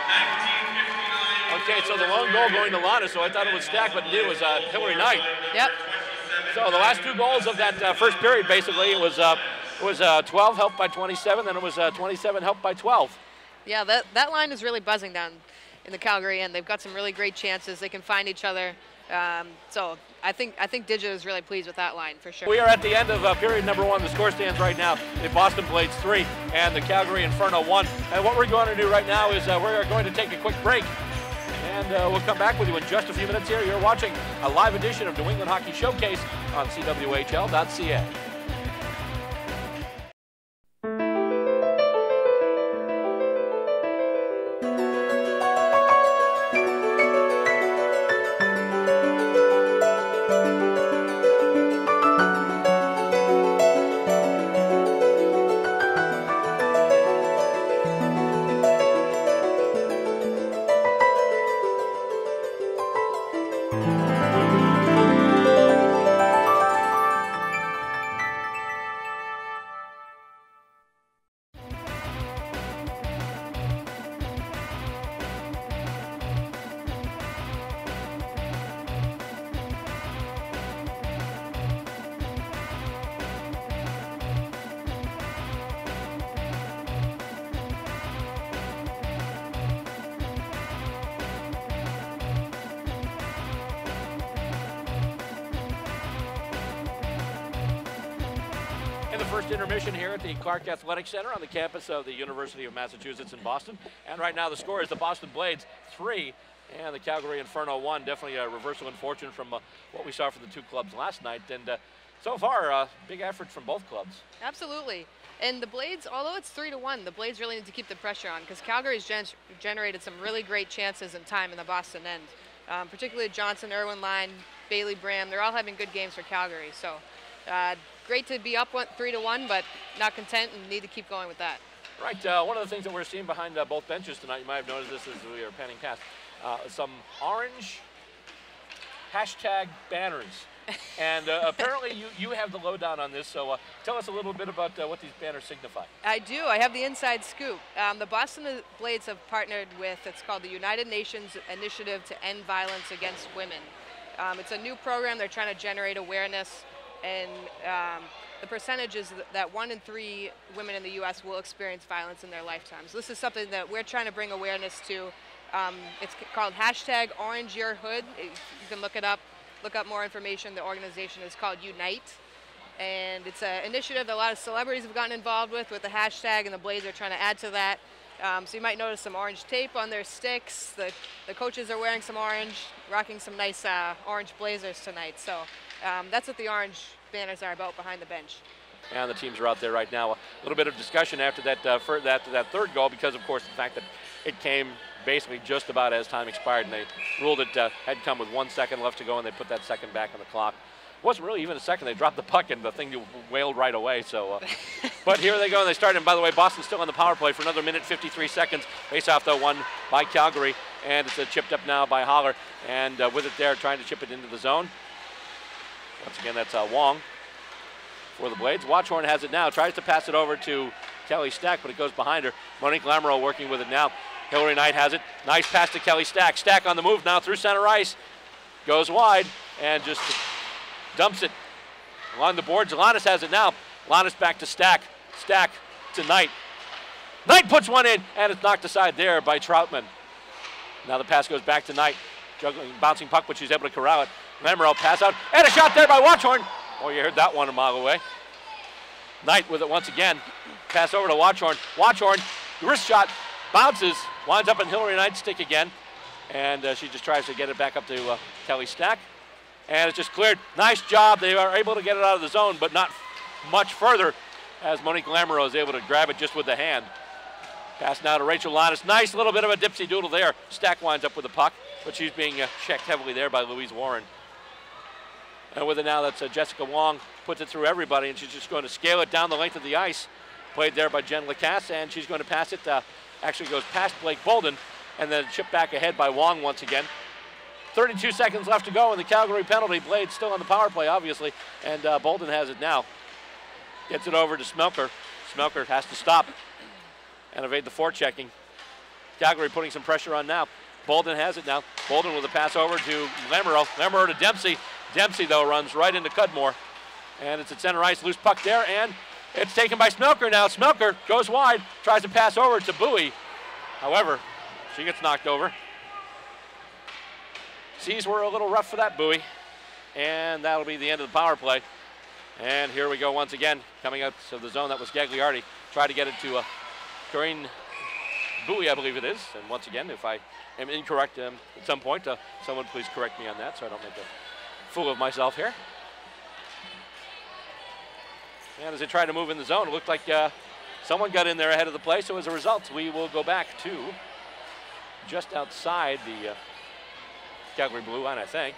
19:59. Okay, so the lone goal going to Lonis, so I thought it was Stack, but it was Hillary Knight. Yep. So the last two goals of that first period, basically, it was 12 helped by 27, then it was 27 helped by 12. Yeah, that line is really buzzing down in the Calgary end. They've got some really great chances. They can find each other. So I think Digit is really pleased with that line for sure. We are at the end of period number 1. The score stands right now: the Boston Blades 3 and the Calgary Inferno 1. And what we're going to do right now is we're going to take a quick break. And we'll come back with you in just a few minutes here. You're watching a live edition of New England Hockey Showcase on CWHL.ca. In the first intermission here at the Clark Athletic Center on the campus of the University of Massachusetts in Boston. And right now the score is the Boston Blades 3 and the Calgary Inferno 1. Definitely a reversal in fortune from what we saw from the two clubs last night. And so far, big effort from both clubs. Absolutely. And the Blades, although it's 3-1, the Blades really need to keep the pressure on because Calgary's generated some really great chances and time in the Boston end. Particularly Johnson, Irwin Line, Bailey Bram, they're all having good games for Calgary. So great to be up 3-1, but not content and need to keep going with that. Right, one of the things that we're seeing behind both benches tonight, you might have noticed this as we are panning past, some orange hashtag banners. And apparently you have the lowdown on this, so tell us a little bit about what these banners signify. I do. I have the inside scoop. The Boston Blades have partnered with, it's called the United Nations Initiative to End Violence Against Women. It's a new program. They're trying to generate awareness, and the percentage is that 1 in 3 women in the U.S. will experience violence in their lifetimes. This is something that we're trying to bring awareness to. It's called hashtag Orange Your Hood. You can look it up. Look up more information. The organization is called Unite, and it's an initiative that a lot of celebrities have gotten involved with the hashtag, and the Blades are trying to add to that. So you might notice some orange tape on their sticks. The coaches are wearing some orange, rocking some nice orange blazers tonight. So that's what the orange banners are about behind the bench. And the teams are out there right now. A little bit of discussion after that third goal because, of course, the fact that it came basically just about as time expired, and they ruled it had come with 1 second left to go, and they put that second back on the clock. It wasn't really even a second. They dropped the puck, and the thing wailed right away. So, but here they go, and they start. And by the way, Boston's still on the power play for another minute, 53 seconds. Face-off, though, won by Calgary, and it's chipped up now by Holler, and with it there, trying to chip it into the zone. Once again, that's Wong for the Blades. Watchhorn has it now, tries to pass it over to Kelly Stack, but it goes behind her. Monique Lamoureux working with it now. Hillary Knight has it. Nice pass to Kelly Stack. Stack on the move now through center ice. Goes wide and just dumps it along the boards. Alanis has it now. Alanis back to Stack. Stack to Knight. Knight puts one in, and it's knocked aside there by Troutman. Now the pass goes back to Knight. Juggling, bouncing puck, but she's able to corral it. Lamoureux pass out, and a shot there by Watchhorn. Oh, you heard that one a mile away. Knight with it once again. Pass over to Watchhorn. Watchhorn, wrist shot, bounces, winds up in Hillary Knight's stick again, and she just tries to get it back up to Kelly Stack, and it's just cleared. Nice job. They are able to get it out of the zone, but not much further, as Monique Lamoureux is able to grab it just with the hand. Pass now to Rachel Lannis. Nice little bit of a dipsy doodle there. Stack winds up with the puck, but she's being checked heavily there by Louise Warren. And with it now, that's Jessica Wong, puts it through everybody, and she's just going to scale it down the length of the ice. Played there by Jen Lacasse, and she's going to pass it, actually goes past Blake Bolden, and then chipped back ahead by Wong once again. 32 seconds left to go in the Calgary penalty. Blade still on the power play, obviously, and Bolden has it now. Gets it over to Smelker. Smelker has to stop and evade the forechecking. Calgary putting some pressure on now. Bolden has it now. Bolden with a pass over to Lamoureux. Lamoureux to Dempsey. Dempsey, though, runs right into Cudmore. And it's at center ice, loose puck there, and it's taken by Smelker now. Smelker goes wide, tries to pass over to Bowie. However, she gets knocked over. Seas were a little rough for that Bowie. And that'll be the end of the power play. And here we go once again, coming out of the zone. That was Gagliardi. Try to get it to Corinne Bowie, I believe it is. And once again, if I am incorrect at some point, someone please correct me on that so I don't make a fool of myself here. And as they try to move in the zone, it looked like someone got in there ahead of the play. So as a result, we will go back to just outside the Calgary blue line, I think.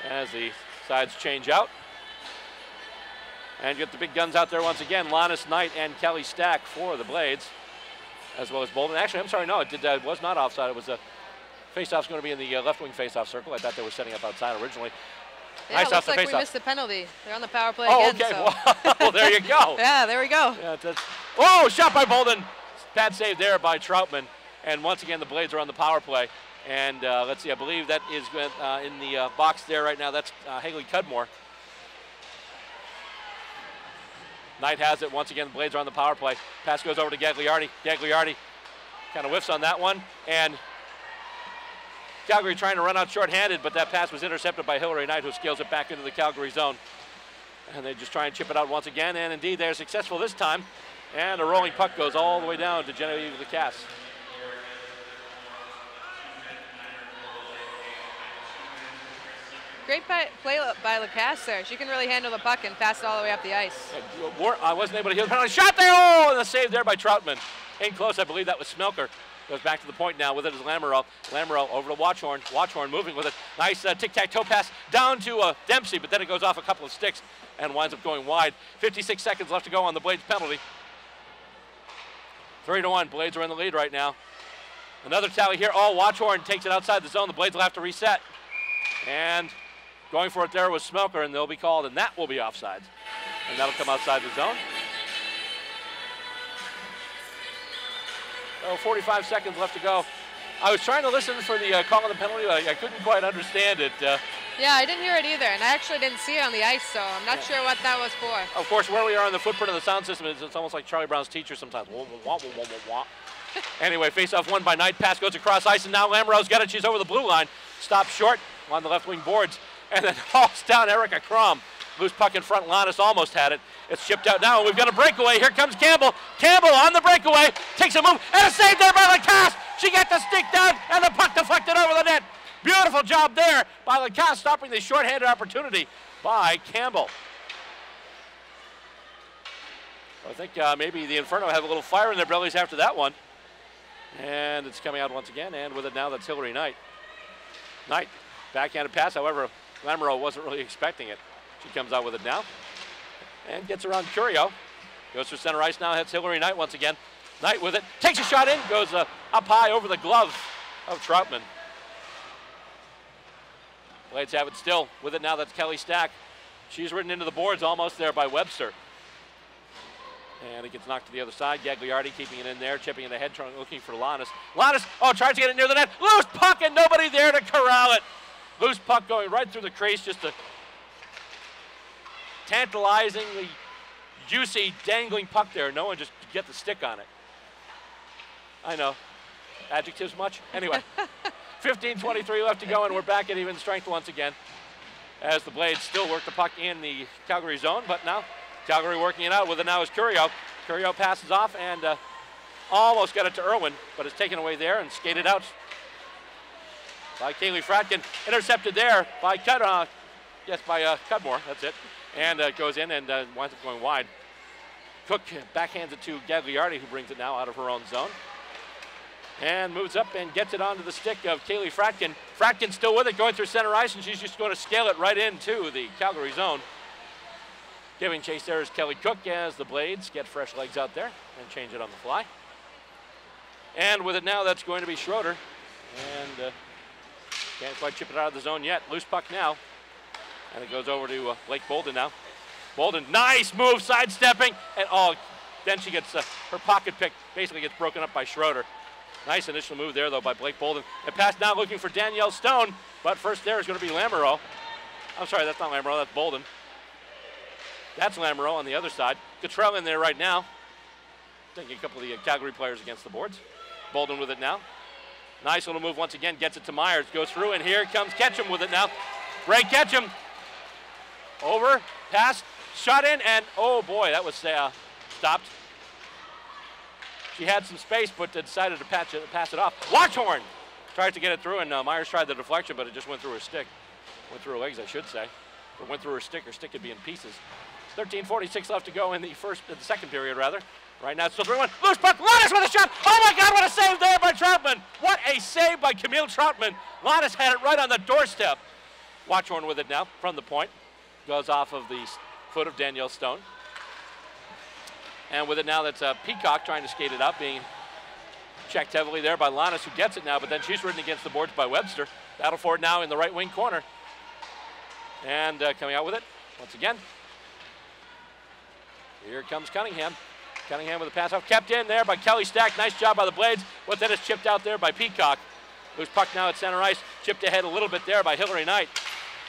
As the sides change out. And get the big guns out there once again. Lannis, Knight, and Kelly Stack for the Blades, as well as Bolden. Actually, I'm sorry, no, it was not offside. It was a face-off's going to be in the left wing face-off circle. I thought they were setting up outside originally. Yeah, nice it looks off the like face-off. we missed the penalty. They're on the power play oh, again. okay. So. Well, there you go. Yeah, there we go. Yeah, oh, shot by Bolden. Bad save there by Troutman. And once again, the Blades are on the power play. And let's see, I believe that is in the box there right now. That's Haley Cudmore. Knight has it. Once again, the Blades are on the power play. Pass goes over to Gagliardi. Gagliardi kind of whiffs on that one. And Calgary trying to run out short-handed, but that pass was intercepted by Hillary Knight, who scales it back into the Calgary zone. And they just try and chip it out once again, and indeed they're successful this time. And a rolling puck goes all the way down to Genevieve Lacasse. Great play by Lacasse there. She can really handle the puck and pass it all the way up the ice. I wasn't able to heal the penalty. Shot there! Oh, and the save there by Troutman. In close, I believe that was Smelker. Goes back to the point now. With it is Lamoureux. Lamoureux over to Watchorn. Watchorn moving with it. Nice tic-tac-toe pass down to Dempsey, but then it goes off a couple of sticks and winds up going wide. 56 seconds left to go on the Blades penalty. 3-1. Blades are in the lead right now. Another tally here. Oh, Watchorn takes it outside the zone. The Blades will have to reset. And going for it there was Smelker, and they'll be called, and that will be offsides. And that'll come outside the zone. Oh, 45 seconds left to go. I was trying to listen for the call on the penalty, but I couldn't quite understand it. Yeah, I didn't hear it either, and I actually didn't see it on the ice, so I'm not sure what that was for. Of course, where we are in the footprint of the sound system, it's almost like Charlie Brown's teacher sometimes. Wah, wah, wah, wah, wah, wah. Anyway, face-off won by Knight. Pass goes across ice, and now Lamoureux's got it. She's over the blue line. Stops short on the left wing boards, and then hauls down Erica Crom. Loose puck in front. Lannis almost had it. It's shipped out now. We've got a breakaway. Here comes Campbell. Campbell on the breakaway. Takes a move, and a save there by Lacasse. She got the stick down, and the puck deflected over the net. Beautiful job there by Lacasse, stopping the shorthanded opportunity by Campbell. I think maybe the Inferno have a little fire in their bellies after that one. And it's coming out once again, and with it now, that's Hillary Knight. Knight, backhanded pass, however, Lamoureux wasn't really expecting it. She comes out with it now and gets around Curio. Goes for center ice now, hits Hillary Knight once again. Knight with it, takes a shot in, goes up high over the glove of Troutman. Blades have it still. With it now, that's Kelly Stack. She's ridden into the boards almost there by Webster. And it gets knocked to the other side. Gagliardi keeping it in there, chipping it ahead, looking for Lannis. Lannis, oh, tries to get it near the net. Loose puck and nobody there to corral it. Loose puck going right through the crease, just a tantalizingly juicy, dangling puck there. No one just could get the stick on it. I know. Adjectives much? Anyway, 15:23 left to go, and we're back at even strength once again as the Blades still work the puck in the Calgary zone, but now Calgary working it out. With it now is Curio. Curio passes off and almost got it to Irwin, but it's taken away there and skated out by Kaylee Fratkin. Intercepted there by Cudmore. That's it. And goes in and winds up going wide. Cook backhands it to Gagliardi, who brings it now out of her own zone. And moves up and gets it onto the stick of Kaylee Fratkin. Fratkin still with it, going through center ice, and she's just going to scale it right into the Calgary zone. Giving chase there is Kelly Cook as the Blades get fresh legs out there and change it on the fly. And with it now, that's going to be Schroeder. And can't quite chip it out of the zone yet. Loose puck now. And it goes over to Blake Bolden now. Bolden, nice move, sidestepping. And oh, then she gets her pocket pick, basically gets broken up by Schroeder. Nice initial move there, though, by Blake Bolden. And pass now looking for Danielle Stone. But first there is going to be Lamoureux. I'm sorry, that's not Lamoureux, that's Bolden. That's Lamoureux on the other side. Cottrell in there right now. Taking a couple of the Calgary players against the boards. Bolden with it now. Nice little move once again. Gets it to Myers. Goes through, and here comes Ketchum with it now. Ray Ketchum. Over. Pass. Shot in, and oh boy, that was stopped. She had some space, but decided to pass it off. Watchorn tries to get it through, and Myers tried the deflection, but it just went through her stick. Went through her legs, I should say. But went through her stick could be in pieces. 13:46 left to go in the second period, rather. Right now it's still 3-1. Loose puck, Lannis with a shot. Oh my God, what a save there by Troutman. What a save by Camille Troutman. Lannis had it right on the doorstep. Watchorn with it now from the point. Goes off of the foot of Danielle Stone. And with it now, that's Peacock trying to skate it up, being checked heavily there by Lannis, who gets it now, but then she's ridden against the boards by Webster. Battle for it now in the right wing corner. And coming out with it once again. Here comes Cunningham. Cunningham with a pass off, kept in there by Kelly Stack. Nice job by the Blades, but then it's chipped out there by Peacock. Loose puck now at center ice, chipped ahead a little bit there by Hillary Knight.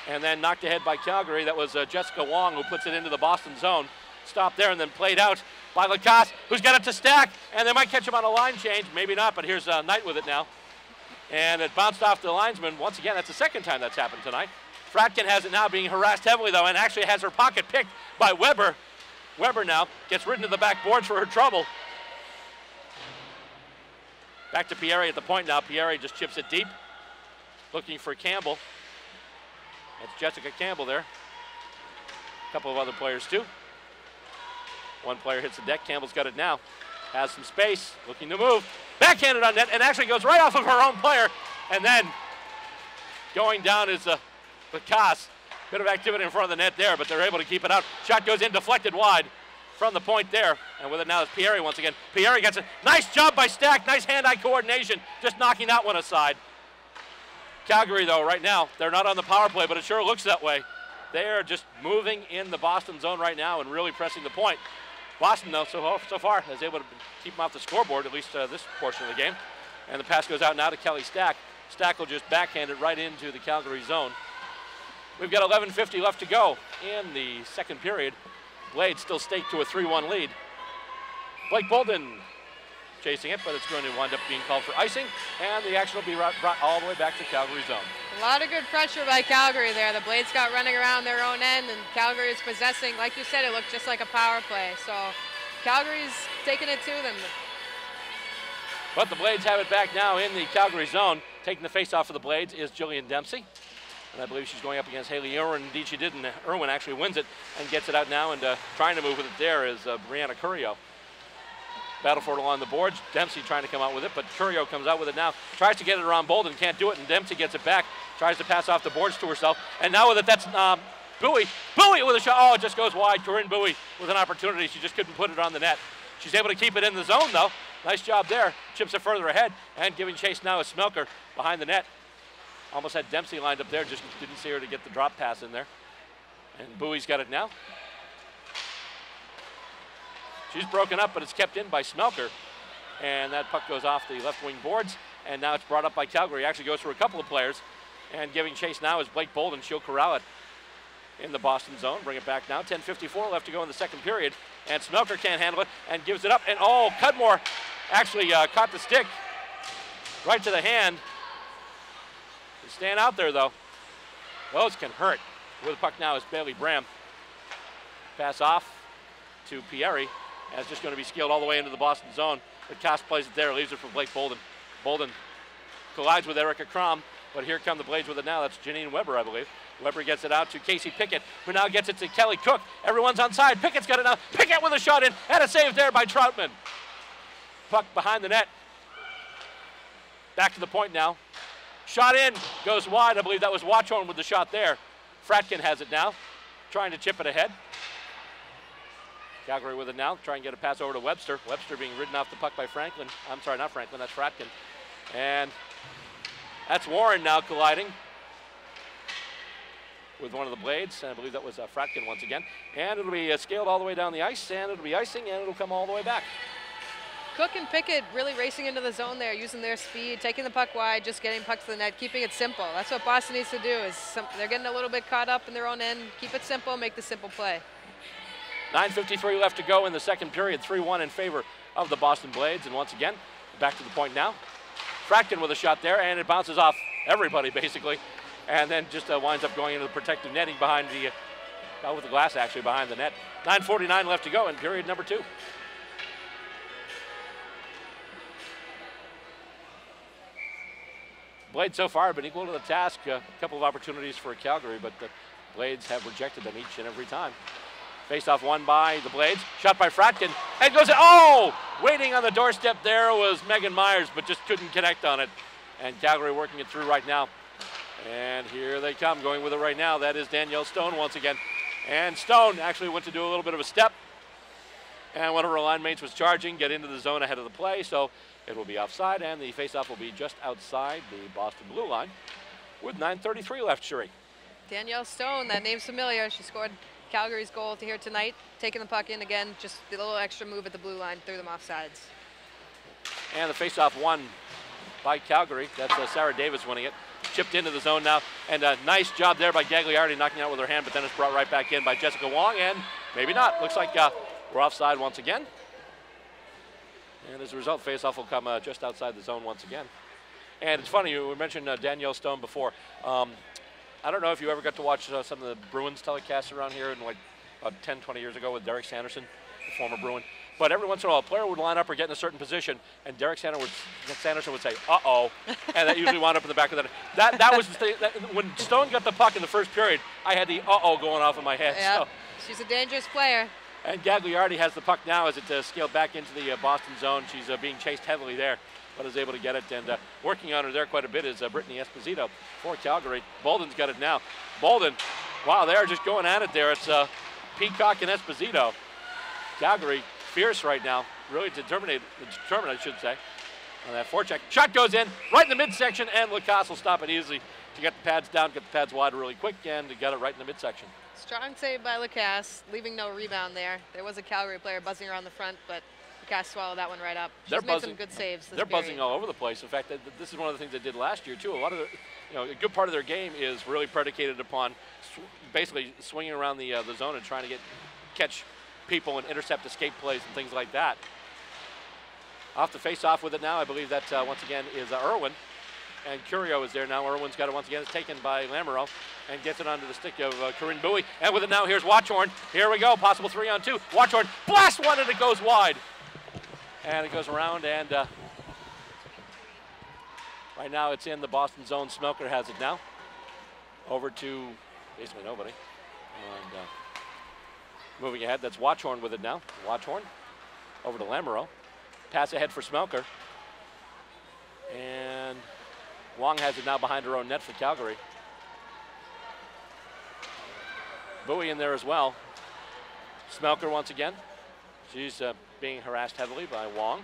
And then knocked ahead by Calgary. That was Jessica Wong, who puts it into the Boston zone. Stopped there and then played out by Lacasse, who's got it to Stack. And they might catch him on a line change. Maybe not, but here's Knight with it now. and it bounced off the linesman. Once again, that's the second time that's happened tonight. Fratkin has it now, being harassed heavily though, and actually has her pocket picked by Weber. Weber now gets ridden to the backboards for her trouble. Back to Pieri at the point now. Pieri just chips it deep, looking for Campbell. That's Jessica Campbell there. A couple of other players too. One player hits the deck. Campbell's got it now. Has some space, looking to move. Backhanded on net, and actually goes right off of her own player. And then going down is Lacasse. Bit of activity in front of the net there, but they're able to keep it out. Shot goes in, deflected wide from the point there. And with it now is Pieri once again. Pieri gets it. Nice job by Stack. Nice hand-eye coordination. Just knocking that one aside. Calgary, though, right now, they're not on the power play, but it sure looks that way. They are just moving in the Boston zone right now and really pressing the point. Boston, though, so far is able to keep them off the scoreboard, at least this portion of the game. And the pass goes out now to Kelly Stack. Stack will just backhand it right into the Calgary zone. We've got 11:50 left to go in the second period. Blades still stake to a 3-1 lead. Blake Bolden chasing it, but it's going to wind up being called for icing, and the action will be brought all the way back to Calgary zone. A lot of good pressure by Calgary there. The Blades got running around their own end, and Calgary is possessing. Like you said, it looked just like a power play. So Calgary's taking it to them. But the Blades have it back now in the Calgary zone. Taking the face off of the Blades is Jillian Dempsey. And I believe she's going up against Haley Irwin. Indeed, she did, and Irwin actually wins it and gets it out now, and trying to move with it there is Brianna Curio. Battle for it along the boards. Dempsey trying to come out with it, but Curio comes out with it now. Tries to get it around Bolden, can't do it, and Dempsey gets it back. Tries to pass off the boards to herself, and now with it, that's Bowie. Bowie with a shot. Oh, it just goes wide. Corinne Bowie with an opportunity. She just couldn't put it on the net. She's able to keep it in the zone, though. Nice job there. Chips it further ahead, and giving chase now is Smelker behind the net. Almost had Dempsey lined up there, just didn't see her to get the drop pass in there. And Bowie's got it now. She's broken up, but it's kept in by Smelker. And that puck goes off the left wing boards, and now it's brought up by Calgary. Actually goes for a couple of players. And giving chase now is Blake Bolden. She'll corral it in the Boston zone. Bring it back now. 10:54 left to go in the second period. And Smelker can't handle it and gives it up. And oh, Cudmore actually caught the stick right to the hand. He's staying out there, though. Those can hurt. With the puck now is Bailey Bram. Pass off to Pieri. And it's just going to be skilled all the way into the Boston zone. But Cass plays it there, leaves it for Blake Bolden. Bolden collides with Erica Crom, but here come the Blades with it now. That's Janine Weber, I believe. Weber gets it out to Casey Pickett, who now gets it to Kelly Cook. Everyone's on side. Pickett's got it now. Pickett with a shot in, and a save there by Troutman. Puck behind the net. Back to the point now. Shot in, goes wide. I believe that was Watchorn with the shot there. Fratkin has it now, trying to chip it ahead. Calgary with it now, trying to get a pass over to Webster. Webster being ridden off the puck by Franklin. I'm sorry, not Franklin, that's Fratkin. And that's Warren now colliding with one of the Blades. And I believe that was Fratkin once again. And it'll be scaled all the way down the ice, and it'll be icing, and it'll come all the way back. Cook and Pickett really racing into the zone there, using their speed, taking the puck wide, just getting puck to the net, keeping it simple. That's what Boston needs to do. They're getting a little bit caught up in their own end. Keep it simple, make the simple play. 9:53 left to go in the second period. 3-1 in favor of the Boston Blades. And once again, back to the point now. Fratkin with a shot there, and it bounces off everybody, basically. And then just winds up going into the protective netting behind the, with the glass, actually, behind the net. 9:49 left to go in period number 2. Blades so far have been equal to the task. A couple of opportunities for Calgary, but the Blades have rejected them each and every time. Face-off won by the Blades. Shot by Fratkin. And goes, oh! Waiting on the doorstep there was Megan Myers, but just couldn't connect on it. And Calgary working it through right now. And here they come, going with it right now. That is Danielle Stone once again. And Stone actually went to do a little bit of a step. And one of her line mates was charging, get into the zone ahead of the play. So it will be offside, and the face-off will be just outside the Boston blue line with 9:33 left, Sherry. Danielle Stone, that name's familiar. She scored Calgary's goal here tonight, taking the puck in again, just a little extra move at the blue line, threw them off sides. And the face-off won by Calgary. That's Sarah Davis winning it. Chipped into the zone now, and a nice job there by Gagliardi knocking out with her hand, but then it's brought right back in by Jessica Wong, and maybe not. Looks like we're offside once again. And as a result, face-off will come just outside the zone once again. And it's funny, we mentioned Danielle Stone before. I don't know if you ever got to watch some of the Bruins telecasts around here in like about 10, 20 years ago with Derek Sanderson, the former Bruin. But every once in a while, a player would line up or get in a certain position, and Derek Sanderson would say, "Uh-oh," and that usually wound up in the back of the net. That was the thing. When Stone got the puck in the first period, I had the "uh-oh" going off in my head. Yep. So. She's a dangerous player. And Gagliardi has the puck now as it scaled back into the Boston zone. She's being chased heavily there, but is able to get it. And working on her there quite a bit is Brittany Esposito for Calgary. Bolden's got it now. Bolden, wow, they're just going at it there. It's Peacock and Esposito. Calgary fierce right now, really determined, I should say, on that forecheck. Shot goes in, right in the midsection, and Lacasse will stop it easily to get the pads down, get the pads wide really quick, and to get it right in the midsection. Strong save by Lacasse, leaving no rebound there. There was a Calgary player buzzing around the front, but Lacasse swallowed that one right up. She's made some good saves this They're period. buzzing all over the place. In fact, this is one of the things they did last year, too. A lot of a good part of their game is really predicated upon basically swinging around the zone and trying to catch people and intercept escape plays and things like that. Off the face-off with it now, I believe that once again is Irwin. And Curio is there now. Irwin's got it once again. It's taken by Lamoureux and gets it onto the stick of Corinne Bowie. And with it now, here's Watchorn. Here we go, possible 3-on-2. Watchorn blasts one and it goes wide. And it goes around and right now it's in the Boston zone. Smelker has it now. Over to basically nobody. And moving ahead, that's Watchorn with it now. Watchorn over to Lamoureux. Pass ahead for Smelker. And Wong has it now behind her own net for Calgary. Bowie in there as well. Smelker once again. She's being harassed heavily by Wong.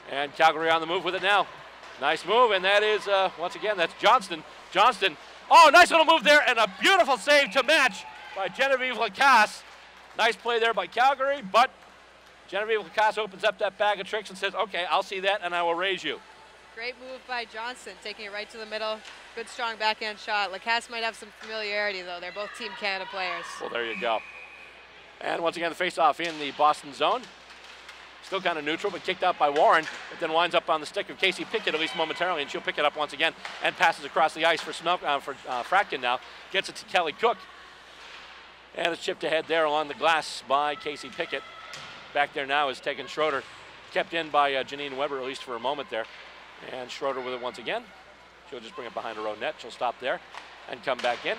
And Calgary on the move with it now. Nice move, and that is, once again, that's Johnston. Johnston, oh, nice little move there, and a beautiful save to match by Genevieve Lacasse. Nice play there by Calgary, but Genevieve Lacasse opens up that bag of tricks and says, okay, I'll see that, and I will raise you. Great move by Johnston, taking it right to the middle. Good, strong backhand shot. Lacasse might have some familiarity, though. They're both Team Canada players. Well, there you go. And once again, the face-off in the Boston zone. Still kind of neutral, but kicked out by Warren. It then winds up on the stick of Casey Pickett, at least momentarily, and she'll pick it up once again and passes across the ice for Fratkin now. Gets it to Kelly Cook. And it's chipped ahead there along the glass by Casey Pickett. Back there now is Tegan Schroeder. Kept in by Janine Weber, at least for a moment there. And Schroeder with it once again. She'll just bring it behind her own net. She'll stop there and come back in.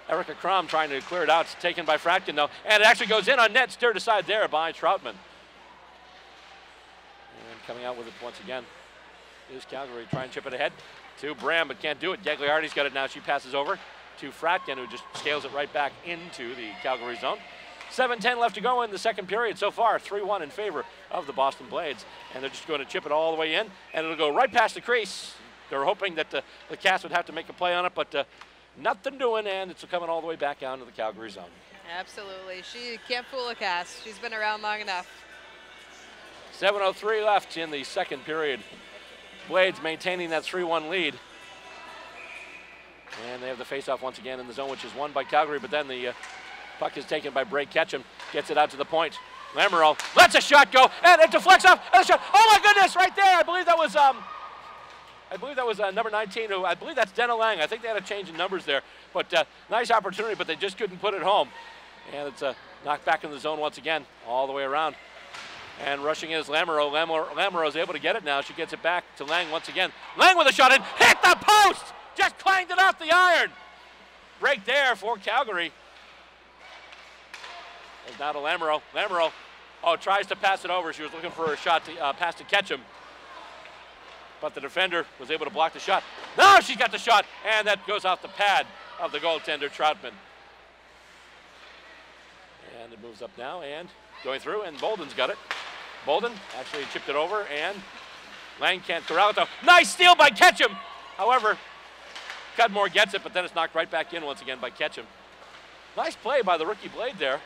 Erica Crom trying to clear it out. It's taken by Fratkin, though. And it actually goes in on net, steered aside there by Troutman. And coming out with it once again is Calgary. Trying to chip it ahead to Bram, but can't do it. Gagliardi's got it now. She passes over to Fratkin, who just scales it right back into the Calgary zone. 7:10 left to go in the second period so far. 3-1 in favor of the Boston Blades. And they're just going to chip it all the way in, and it'll go right past the crease. They're hoping that the Cass would have to make a play on it, but nothing doing, and it's coming all the way back down to the Calgary zone. Absolutely. She can't fool Lacasse. She's been around long enough. 7:03 left in the second period. Blades maintaining that 3-1 lead. And they have the face-off once again in the zone, which is won by Calgary, but then the puck is taken by Bray Ketchum. Gets it out to the point. Lamoureux lets a shot go, and it deflects off. And a shot. Oh my goodness! Right there. I believe that was number 19. Who I believe that's Dena Lang. I think they had a change in numbers there, but nice opportunity. But they just couldn't put it home. And it's knocked back in the zone once again, all the way around. And rushing in is Lamoureux. Lamoureux is able to get it now. She gets it back to Lang once again. Lang with a shot and hit the post. Just clanged it off the iron. Break there for Calgary. It's now to Lamoureux. Lamoureux, tries to pass it over. She was looking for a shot to pass to Ketchum. But the defender was able to block the shot. Now she's got the shot, and that goes off the pad of the goaltender, Troutman. And it moves up now, and going through, and Bolden's got it. Bolden actually chipped it over, and Lang can't corral it, though. Nice steal by Ketchum. However, Cudmore gets it, but then it's knocked right back in once again by Ketchum. Nice play by the rookie Blade there.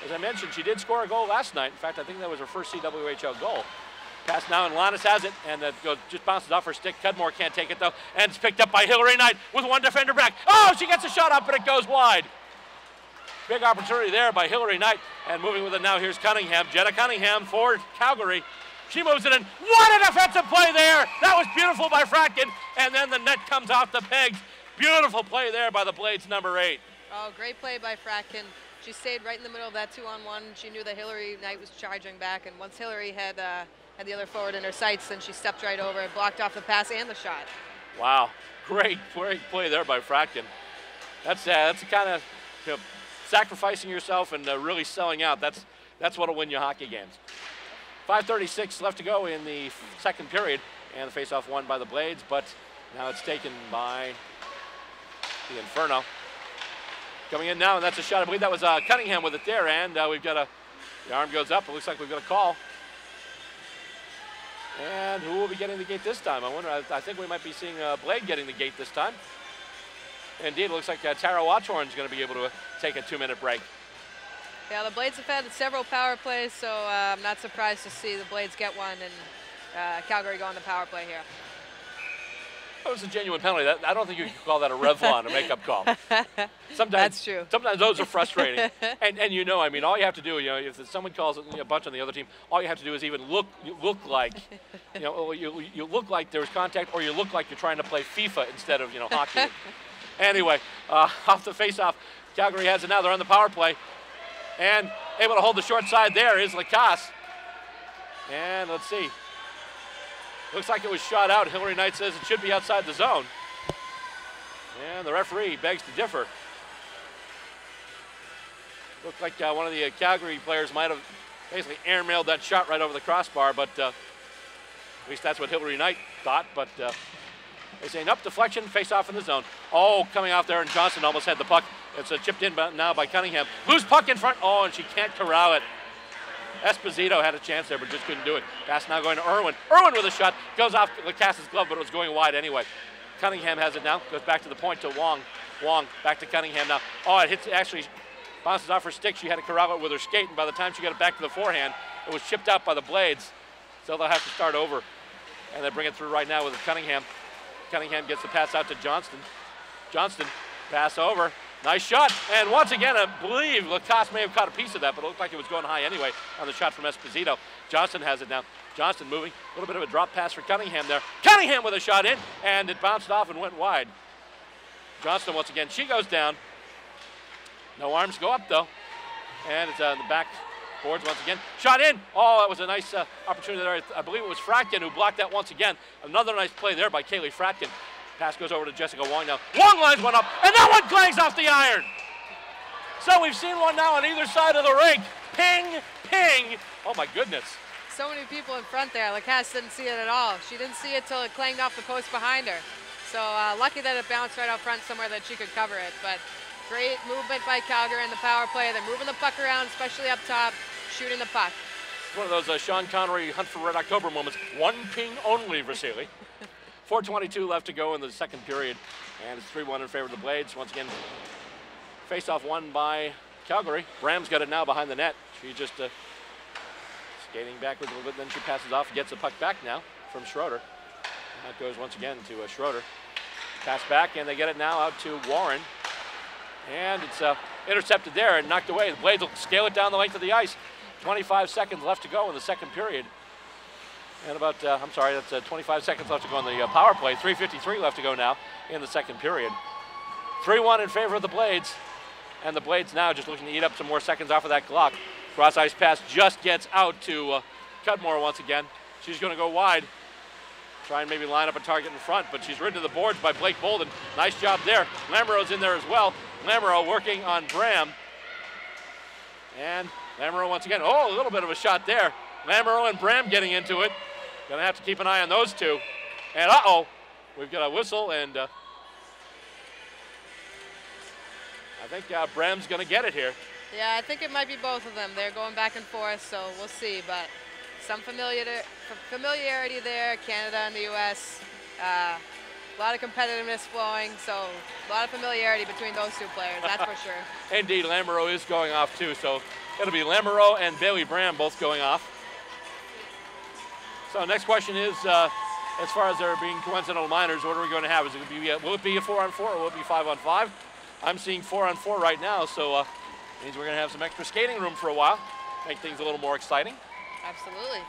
As I mentioned, she did score a goal last night. In fact, I think that was her first CWHL goal. Pass now, and Lannis has it, and it just bounces off her stick. Cudmore can't take it, though, and it's picked up by Hillary Knight with one defender back. Oh, she gets a shot up, but it goes wide. Big opportunity there by Hillary Knight, and moving with it now, here's Cunningham. Jetta Cunningham for Calgary. She moves it in. What a defensive play there! That was beautiful by Fratkin. And then the net comes off the pegs. Beautiful play there by the Blades, number 8. Oh, great play by Fratkin. She stayed right in the middle of that 2-on-1. She knew that Hillary Knight was charging back, and once Hillary had the other forward in her sights, then she stepped right over and blocked off the pass and the shot. Wow, great play there by Fratkin. That's the kind of, you know, sacrificing yourself and really selling out. That's what'll win you hockey games. 5:36 left to go in the second period, and the faceoff won by the Blades, but now it's taken by the Inferno. Coming in now, and that's a shot. I believe that was Cunningham with it there, and we've got the arm goes up. It looks like we've got a call. And who will be getting the gate this time? I wonder. I think we might be seeing Blade getting the gate this time. Indeed, it looks like Tara Watchorn is going to be able to take a 2-minute break. Yeah, the Blades have had several power plays, so I'm not surprised to see the Blades get one and Calgary go on the power play here. That was a genuine penalty. I don't think you can call that a Revlon, a makeup call. Sometimes, that's true. Sometimes those are frustrating. and you know, I mean, all you have to do, you know, if someone calls a bunch on the other team, all you have to do is even look like, you know, you look like there's contact, or you look like you're trying to play FIFA instead of, you know, hockey. Anyway, off the face-off, Calgary has it now. They're on the power play. And able to hold the short side there is Lacasse. And let's see. Looks like it was shot out. Hillary Knight says it should be outside the zone. And the referee begs to differ. Looked like one of the Calgary players might have basically airmailed that shot right over the crossbar, but at least that's what Hillary Knight thought. But they say, nope, deflection, face off in the zone. Oh, coming off there, and Johnson almost had the puck. It's chipped in now by Cunningham. Loose puck in front. Oh, and she can't corral it. Esposito had a chance there, but just couldn't do it. Pass now going to Irwin. Irwin with a shot. Goes off Lacasse's glove, but it was going wide anyway. Cunningham has it now. Goes back to the point to Wong. Wong back to Cunningham now. Oh, it hits, actually bounces off her stick. She had to corral it with her skate, and by the time she got it back to the forehand, it was chipped out by the Blades. So they'll have to start over. And they bring it through right now with Cunningham. Cunningham gets the pass out to Johnston. Johnston, pass over. Nice shot, and once again, I believe Lacasse may have caught a piece of that, but it looked like it was going high anyway on the shot from Esposito. Johnston has it now. Johnston moving, a little bit of a drop pass for Cunningham there. Cunningham with a shot in, and it bounced off and went wide. Johnston once again, she goes down. No arms go up though, and it's on the back boards once again. Shot in, oh, that was a nice opportunity there. I believe it was Fratkin who blocked that once again. Another nice play there by Kaylee Fratkin. Pass goes over to Jessica Wong now. Wong lines one up, and that one clangs off the iron. So we've seen one now on either side of the rink. Ping, ping. Oh my goodness. So many people in front there. Lacasse didn't see it at all. She didn't see it till it clanged off the post behind her. So lucky that it bounced right out front somewhere that she could cover it. But great movement by Calgary in the power play. They're moving the puck around, especially up top, shooting the puck. One of those Sean Connery Hunt for Red October moments. One ping only, Vasily. 4:22 left to go in the second period, and it's 3-1 in favor of the Blades. Once again, face-off won by Calgary. Bram's got it now behind the net. She just skating backwards a little bit, then she passes off, gets the puck back now from Schroeder. And that goes once again to Schroeder. Pass back, and they get it now out to Warren. And it's intercepted there and knocked away. The Blades will scale it down the length of the ice. 25 seconds left to go in the second period. And about, that's 25 seconds left to go on the power play. 3:53 left to go now in the second period. 3-1 in favor of the Blades. And the Blades now just looking to eat up some more seconds off of that clock. Cross ice pass just gets out to Cudmore once again. She's going to go wide. Try and maybe line up a target in front, but she's ridden to the boards by Blake Bolden. Nice job there. Lamoureux's in there as well. Lamoureux working on Bram. And Lamoureux once again. Oh, a little bit of a shot there. Lamoureux and Bram getting into it. Gonna have to keep an eye on those two. And uh-oh, we've got a whistle, and I think Bram's gonna get it here. Yeah, I think it might be both of them. They're going back and forth, so we'll see. But some familiarity there, Canada and the U.S. A lot of competitiveness flowing, so a lot of familiarity between those two players, that's for sure. Indeed, Lamoureux is going off too, so it'll be Lamoureux and Bailey Bram both going off. So next question is, as far as there being coincidental minors, what are we going to have? Is it going to be, will it be a 4-on-4 or will it be 5-on-5? I'm seeing 4-on-4 right now, so means we're going to have some extra skating room for a while, make things a little more exciting. Absolutely.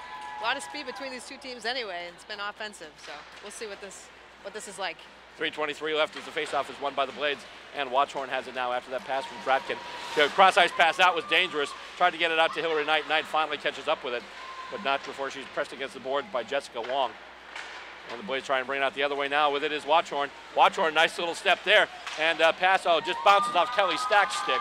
A lot of speed between these two teams anyway, and it's been offensive. So we'll see what this is like. 3:23 left as the faceoff is won by the Blades, and Watchorn has it now after that pass from Fratkin. The cross-ice pass out was dangerous. Tried to get it out to Hillary Knight. Knight finally catches up with it, but not before she's pressed against the board by Jessica Wong. And the Blades try and bring it out the other way now. With it is Watchorn. Watchorn, nice little step there, and pass just bounces off Kelly Stack's stick.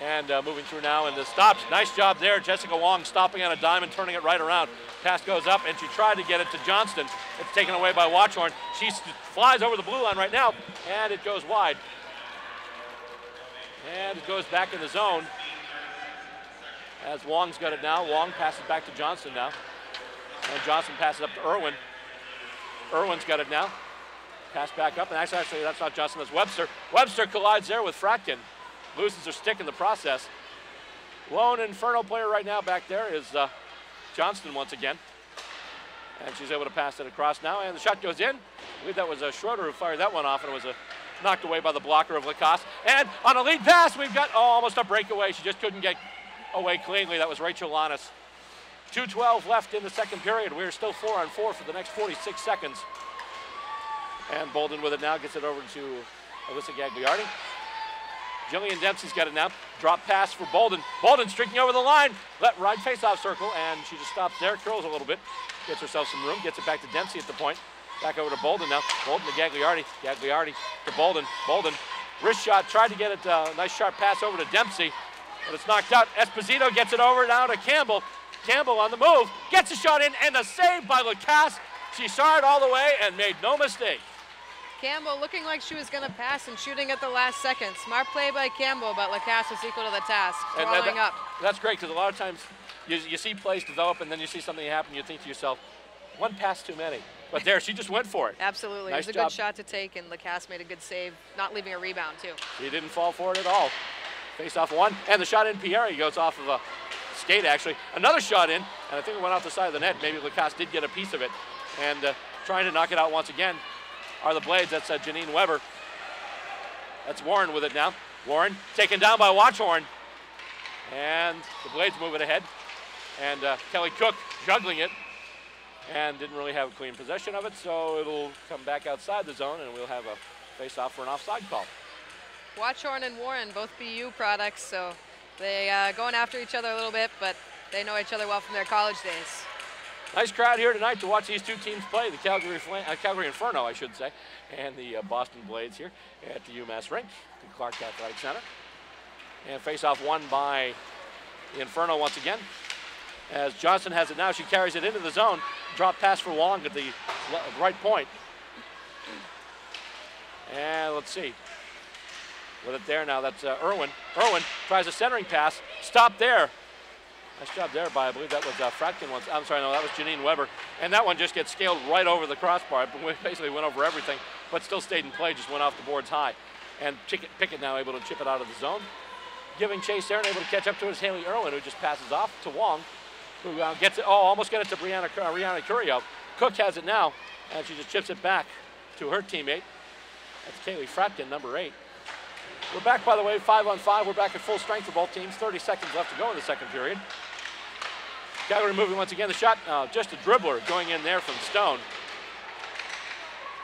And moving through now and stops. Nice job there. Jessica Wong stopping on a dime and turning it right around. Pass goes up, and she tried to get it to Johnston. It's taken away by Watchorn. She flies over the blue line right now, and it goes wide. And it goes back in the zone as Wong's got it now. Wong passes back to Johnston now. And Johnston passes up to Irwin. Irwin's got it now. Pass back up, and actually that's not Johnston, that's Webster. Webster collides there with Fratkin. Loses her stick in the process. Lone Inferno player right now back there is Johnston once again. And she's able to pass it across now, and the shot goes in. I believe that was Schroeder who fired that one off, and it was knocked away by the blocker of Lacoste. And on a lead pass, we've got almost a breakaway. She just couldn't get away cleanly. That was Rachel Lannis. 2:12 left in the second period. We're still 4-on-4 for the next 46 seconds. And Bolden with it now, gets it over to Alyssa Gagliardi. Jillian Dempsey's got it now. Drop pass for Bolden. Bolden streaking over the line. Right face-off circle, and she just stops there, curls a little bit, gets herself some room, gets it back to Dempsey at the point. Back over to Bolden now. Bolden to Gagliardi. Gagliardi to Bolden. Bolden, wrist shot, tried to get it, nice sharp pass over to Dempsey, but it's knocked out. Esposito gets it over now to Campbell. Campbell on the move, gets a shot in, and a save by Lacasse. She saw it all the way and made no mistake. Campbell looking like she was going to pass and shooting at the last second. Smart play by Campbell, but Lacasse was equal to the task, throwing up. That's great, because a lot of times you see plays develop, and then you see something happen, you think to yourself, one pass too many. But there, she just went for it. Absolutely. Nice it was a good shot to take, and Lacasse made a good save, not leaving a rebound, too. He didn't fall for it at all. Face off one, and the shot in Pieri goes off of a skate, actually. Another shot in, and I think it went off the side of the net. Maybe Lacasse did get a piece of it. And trying to knock it out once again are the Blades. That's Janine Weber. That's Warren with it now. Warren taken down by Watchorn. And the Blades move it ahead. And Kelly Cook juggling it and didn't really have a clean possession of it, so it'll come back outside the zone, and we'll have a face-off for an offside call. Watchorn and Warren, both BU products, so they going after each other a little bit, but they know each other well from their college days. Nice crowd here tonight to watch these two teams play, the Calgary Inferno, I should say, and the Boston Blades here at the UMass rink, the Clark Athletic Center. And face-off won by the Inferno once again. As Johnson has it now, she carries it into the zone. Drop pass for Wong at the right point. And let's see. With it there now, that's Irwin. Irwin tries a centering pass. Stop there. Nice job there by, I believe that was Fratkin once. I'm sorry, no, that was Janine Weber. And that one just gets scaled right over the crossbar. It basically went over everything, but still stayed in play, just went off the boards high. And Pickett now able to chip it out of the zone. Giving chase there and able to catch up to it is Haley Irwin, who just passes off to Wong, who gets it, almost get it to Rihanna Curio. Cook has it now, and she just chips it back to her teammate. That's Kaylee Fratkin, number 8. We're back, by the way, 5-on-5. We're back at full strength for both teams. 30 seconds left to go in the second period. Calgary moving once again. The shot, just a dribbler going in there from Stone.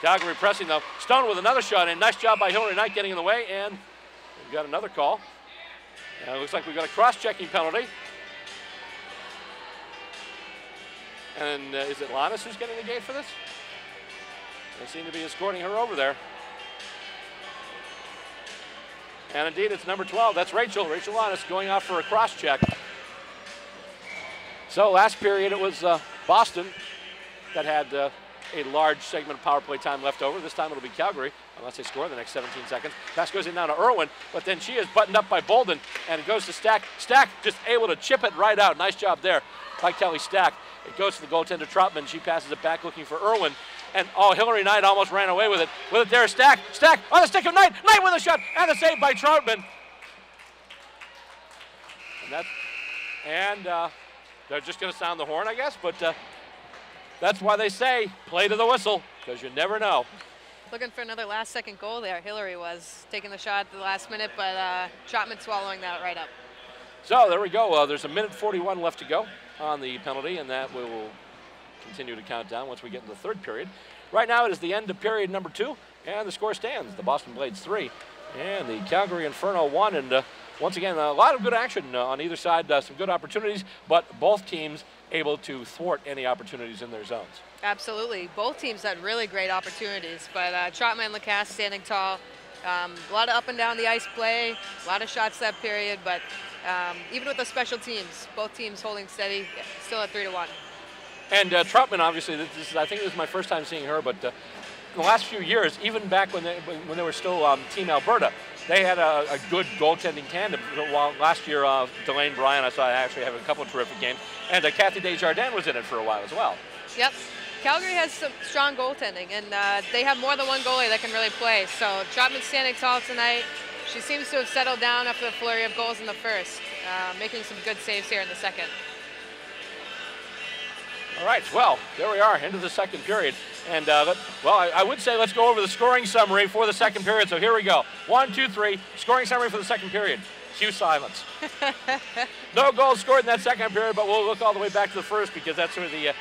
Calgary pressing, though. Stone with another shot in. Nice job by Hillary Knight getting in the way, and we've got another call. It looks like we've got a cross-checking penalty. And is it Lannis who's getting the gate for this? They seem to be escorting her over there. And indeed, it's number 12. That's Rachel Lannis going off for a cross-check. So last period, it was Boston that had a large segment of power play time left over. This time it'll be Calgary, unless they score in the next 17 seconds. Pass goes in now to Irwin, but then she is buttoned up by Bolden, and it goes to Stack. Stack just able to chip it right out. Nice job there by Kelly Stack. It goes to the goaltender Troutman. She passes it back looking for Irwin. And Hillary Knight almost ran away with it. With it there, Stack on the stick of Knight. Knight with a shot and a save by Troutman. And they're just going to sound the horn, I guess. But that's why they say play to the whistle, because you never know. Looking for another last-second goal there. Hillary was taking the shot at the last minute, but Troutman swallowing that right up. So there we go. There's a minute 41 left to go. on the penalty, and that we will continue to count down once we get into the third period. Right now it is the end of period number 2, and the score stands. The Boston Blades 3 and the Calgary Inferno 1. And once again, a lot of good action on either side, some good opportunities, but both teams able to thwart any opportunities in their zones. Absolutely. Both teams had really great opportunities, but Trotman and Lacasse standing tall. A lot of up and down the ice play, a lot of shots that period, but even with the special teams, both teams holding steady, still at 3-1. And Trotman, obviously, I think this is my first time seeing her, but in the last few years, even back when they were still Team Alberta, they had a good goaltending tandem. While last year, Delane Bryan, I saw actually have a couple of terrific games, and Kathy Desjardins was in it for a while as well. Yep. Calgary has some strong goaltending, and they have more than one goalie that can really play. So Trotman's standing tall tonight. She seems to have settled down after the flurry of goals in the first, making some good saves here in the second. All right, well, there we are, into the second period. And, I would say let's go over the scoring summary for the second period. So here we go. 1, 2, 3, scoring summary for the second period. Cue silence. No goals scored in that second period, but we'll look all the way back to the first because that's where the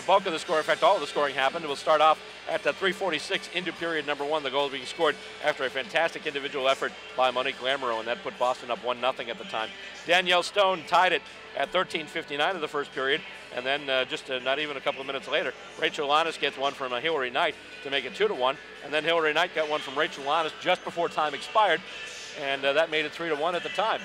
bulk of the score, in fact, all of the scoring happened. We'll start off at 3:46 into period number 1. The goal being scored after a fantastic individual effort by Monique Lamoureux, and that put Boston up 1-0 at the time. Danielle Stone tied it at 13:59 of the first period, and then just not even a couple of minutes later, Rachel Lannis gets one from Hillary Knight to make it 2-1, and then Hillary Knight got one from Rachel Lannis just before time expired, and that made it 3-1 at the time.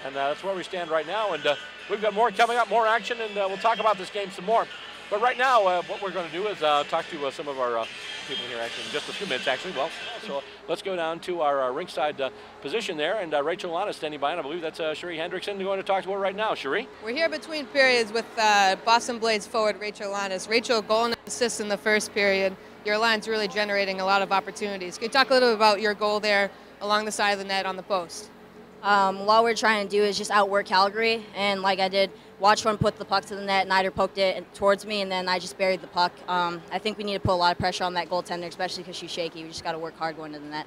And that's where we stand right now, and we've got more coming up, more action, and we'll talk about this game some more. But right now, what we're going to do is talk to some of our people here actually in just a few minutes, actually. Well, so let's go down to our ringside position there, and Rachel Lannis standing by, and I believe that's Cherie Hendrickson going to talk to her right now. Cherie? We're here between periods with Boston Blades forward Rachel Lannis. Rachel, goal and assist in the first period. Your line's really generating a lot of opportunities. Can you talk a little bit about your goal there along the side of the net on the post? What we're trying to do is just outwork Calgary, and like I did, watch one put the puck to the net, Nider poked it towards me, and then I just buried the puck. I think we need to put a lot of pressure on that goaltender, especially because she's shaky. We just got to work hard going to the net.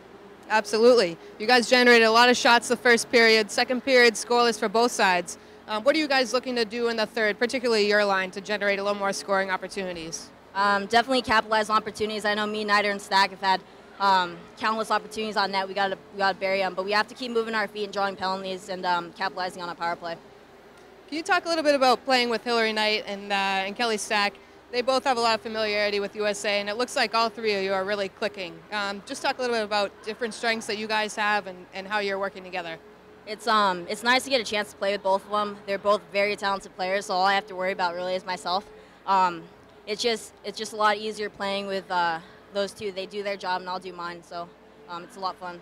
Absolutely. You guys generated a lot of shots the first period. Second period, scoreless for both sides. What are you guys looking to do in the third, particularly your line, to generate a little more scoring opportunities? Definitely capitalize on opportunities. I know me, Nider, and Stack have had countless opportunities on net. We got to bury them, but we have to keep moving our feet and drawing penalties and capitalizing on a power play. Can you talk a little bit about playing with Hillary Knight and Kelly Stack? They both have a lot of familiarity with USA, and it looks like all three of you are really clicking. Just talk a little bit about different strengths that you guys have and how you're working together. It's nice to get a chance to play with both of them. They're both very talented players, so all I have to worry about really is myself. It's just a lot easier playing with those two. They do their job, and I'll do mine, so it's a lot of fun.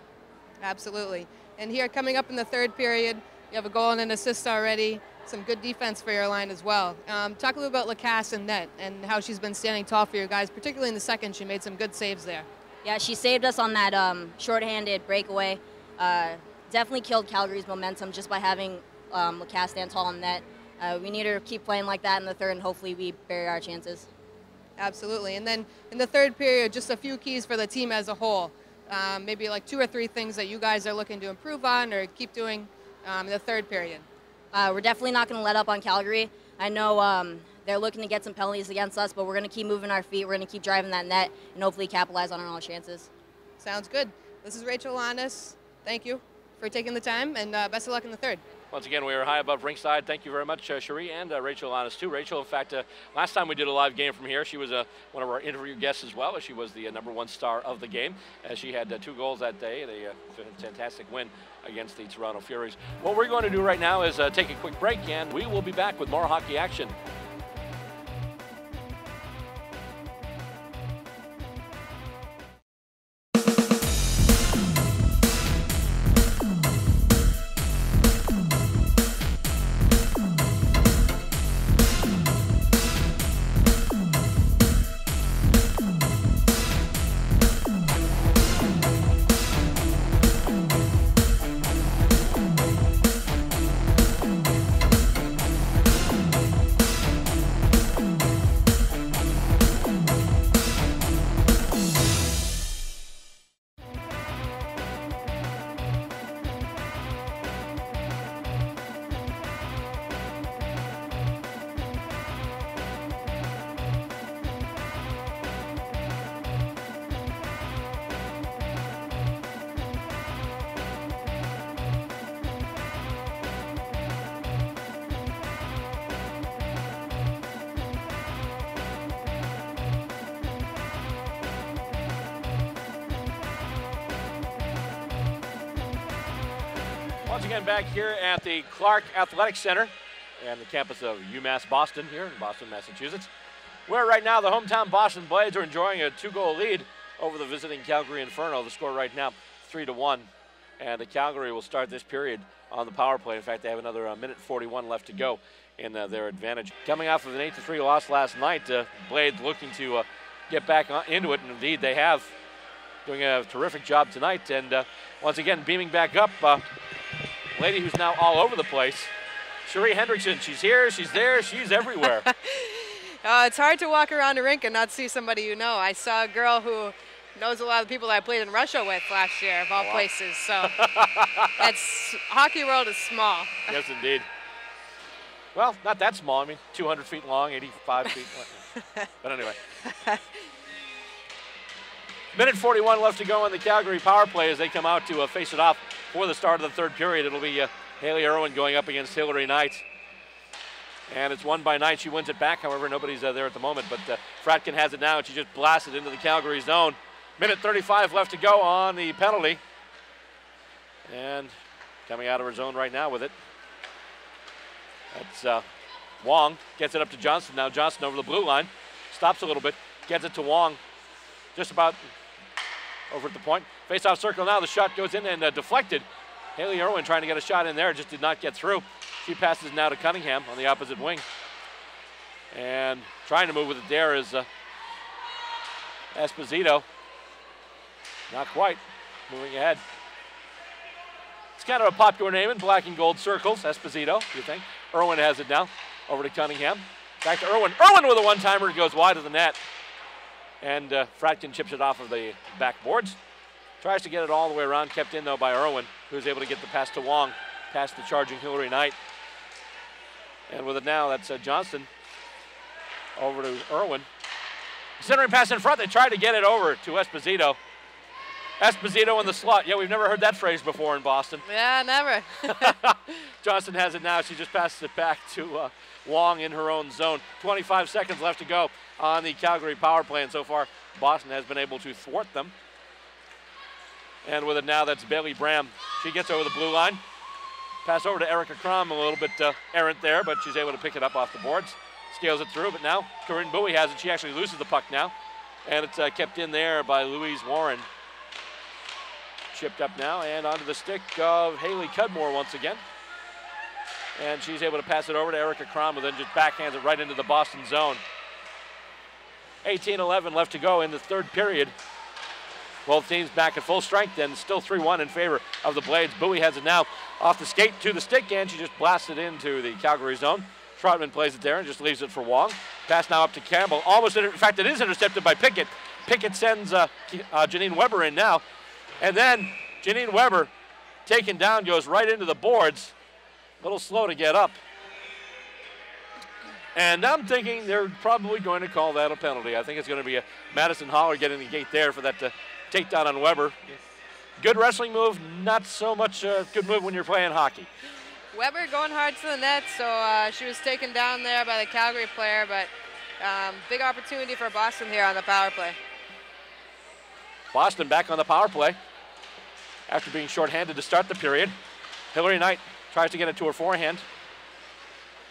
Absolutely. And here, coming up in the third period, you have a goal and an assist already. Some good defense for your line as well. Talk a little about Lacasse and net and how she's been standing tall for you guys, particularly in the second. She made some good saves there. Yeah, she saved us on that shorthanded breakaway. Definitely killed Calgary's momentum just by having Lacasse stand tall on net. We need her to keep playing like that in the third, and hopefully we bury our chances. Absolutely. And then in the third period, just a few keys for the team as a whole. Maybe like 2 or 3 things that you guys are looking to improve on or keep doing in the third period. We're definitely not going to let up on Calgary. I know they're looking to get some penalties against us, but we're going to keep moving our feet. We're going to keep driving that net and hopefully capitalize on our chances. Sounds good. This is Rachel Lannis. Thank you for taking the time, and best of luck in the third. Once again, we are high above ringside. Thank you very much, Cherie, and Rachel Lannis, too. Rachel, in fact, last time we did a live game from here, she was one of our interview guests as well. She was the #1 star of the game, as she had 2 goals that day, a fantastic win against the Toronto Furies. What we're going to do right now is take a quick break, and we will be back with more hockey action. Once again back here at the Clark Athletic Center and the campus of UMass Boston here in Boston, Massachusetts, where right now the hometown Boston Blades are enjoying a 2-goal lead over the visiting Calgary Inferno. The score right now 3-1, and the Calgary will start this period on the power play. In fact, they have another minute 41 left to go in their advantage. Coming off of an 8-3 loss last night, Blades looking to get back into it, and indeed they have, doing a terrific job tonight. And once again, beaming back up, lady who's now all over the place, Cherie Hendrickson. She's here, she's there, she's everywhere. It's hard to walk around a rink and not see somebody you know. I saw a girl who knows a lot of the people I played in Russia with last year, of all places. So hockey world is small. Yes, indeed. Well, not that small. I mean, 200 feet long, 85 feet long. But anyway. Minute 41 left to go on the Calgary power play as they come out to face it off for the start of the third period. It'll be Haley Irwin going up against Hillary Knight. And it's won by Knight. She wins it back. However, nobody's there at the moment. But Fratkin has it now, and she just blasted into the Calgary zone. Minute 35 left to go on the penalty. And coming out of her zone right now with it. That's Wong. Gets it up to Johnston. Now Johnston over the blue line. Stops a little bit. Gets it to Wong. Just about over at the point. Face-off circle now. The shot goes in and deflected. Haley Irwin trying to get a shot in there. Just did not get through. She passes now to Cunningham on the opposite wing. And trying to move with it there is Esposito. Not quite. Moving ahead. It's kind of a popular name in black and gold circles, Esposito, you think. Irwin has it now. Over to Cunningham. Back to Irwin. Irwin with a one-timer. Goes wide of the net. And Fratkin chips it off of the backboards. Tries to get it all the way around. Kept in, though, by Irwin, who's able to get the pass to Wong. Past the charging Hillary Knight. And with it now, that's Johnston. Over to Irwin. Centering pass in front. They tried to get it over to Esposito. Esposito in the slot. Yeah, we've never heard that phrase before in Boston. Yeah, never. Johnston has it now. She just passes it back to Wong in her own zone. 25 seconds left to go on the Calgary power play, and so far Boston has been able to thwart them. And with it now, that's Bailey Bram. She gets over the blue line. Pass over to Erica Crom, a little bit errant there, but she's able to pick it up off the boards. Scales it through, but now Corinne Bowie has it. She actually loses the puck now. And it's kept in there by Louise Warren. Chipped up now and onto the stick of Haley Cudmore once again. And she's able to pass it over to Erica Crom, and then just backhands it right into the Boston zone. 18-11 left to go in the third period. Both teams back at full strength, and still 3-1 in favor of the Blades. Bowie has it now off the skate to the stick, and she just blasts it into the Calgary zone. Troutman plays it there and just leaves it for Wong. Pass now up to Campbell. Almost, in fact, it is intercepted by Pickett. Pickett sends Janine Weber in now. And then Janine Weber, taken down, goes right into the boards. A little slow to get up. And I'm thinking they're probably going to call that a penalty. I think it's going to be a Madison Holler getting the gate there for that takedown on Weber. Good wrestling move, not so much a good move when you're playing hockey. Weber going hard to the net, so she was taken down there by the Calgary player, but big opportunity for Boston here on the power play. Boston back on the power play after being shorthanded to start the period. Hillary Knight tries to get it to her forehand.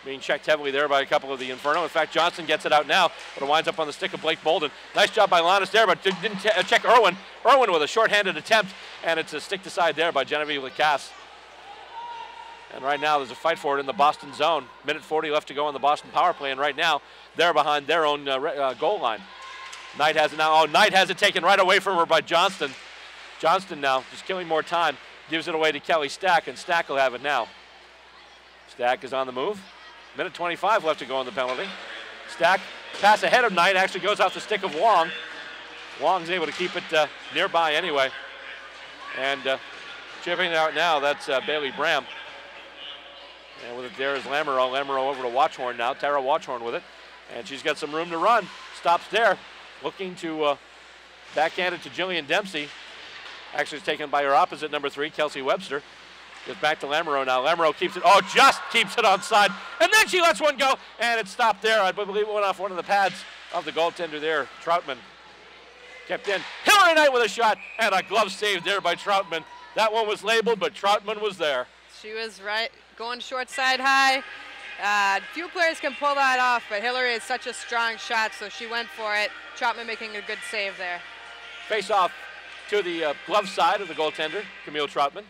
Being checked heavily there by a couple of the Inferno. In fact, Johnson gets it out now, but it winds up on the stick of Blake Bolden. Nice job by Lannis there, but didn't check Irwin. Irwin with a shorthanded attempt, and it's a stick to side there by Genevieve Lacasse. And right now there's a fight for it in the Boston zone. Minute 40 left to go on the Boston power play, and right now they're behind their own goal line. Knight has it now. Oh, Knight has it taken right away from her by Johnston. Johnston now just killing more time. Gives it away to Kelly Stack, and Stack will have it now. Stack is on the move. Minute 25 left to go on the penalty. Stack, pass ahead of Knight, actually goes off the stick of Wong. Wong's able to keep it nearby anyway. And chipping it out now, that's Bailey Bram. And with it there is Lamoureux. Lamoureux over to Watchhorn now. Tara Watchhorn with it. And she's got some room to run. Stops there. Looking to backhand it to Jillian Dempsey. Actually, it's taken by her opposite, number 3, Kelsey Webster. Gets back to Lamoureux now. Lamoureux keeps it. Oh, just keeps it onside. And then she lets one go. And it stopped there. I believe it went off one of the pads of the goaltender there, Troutman. Kept in. Hillary Knight with a shot. And a glove save there by Troutman. That one was labeled, but Troutman was there. She was right, going short side high. Few players can pull that off, but Hillary is such a strong shot, so she went for it. Troutman making a good save there. Face off to the glove side of the goaltender, Camille Troutman.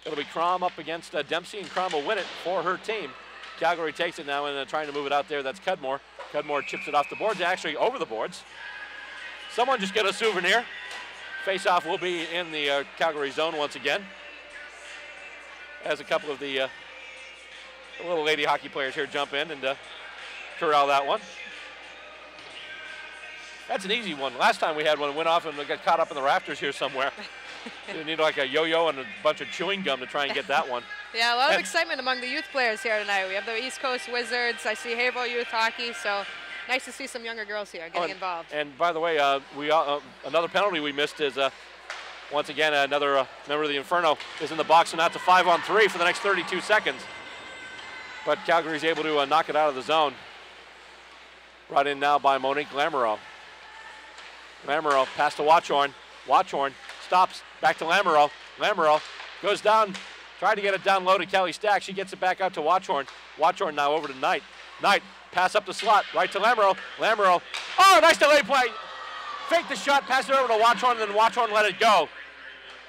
It'll be Crom up against Dempsey, and Crom will win it for her team. Calgary takes it now and trying to move it out there. That's Cudmore. Cudmore chips it off the boards, actually over the boards. Someone just get a souvenir. Face-off will be in the Calgary zone once again, as a couple of the little lady hockey players here jump in and corral that one. That's an easy one. Last time we had one, it went off and got caught up in the rafters here somewhere. You need like a yo-yo and a bunch of chewing gum to try and get that one. Yeah, a lot of excitement among the youth players here tonight. We have the East Coast Wizards. I see Haverhill Youth Hockey, so nice to see some younger girls here getting involved. And by the way, another penalty we missed is once again another member of the Inferno is in the box, and that's a 5-on-3 for the next 32 seconds. But Calgary's able to knock it out of the zone. Brought in now by Monique Lamoureux. Lamoureux pass to Watchorn. Watchorn stops, back to Lamoureux. Lamoureux goes down, tried to get it down low to Kelly Stack. She gets it back out to Watchorn. Watchorn now over to Knight. Knight, pass up the slot, right to Lamoureux. Lamoureux, oh, nice delay play. Fake the shot, pass it over to Watchorn, and then Watchorn let it go.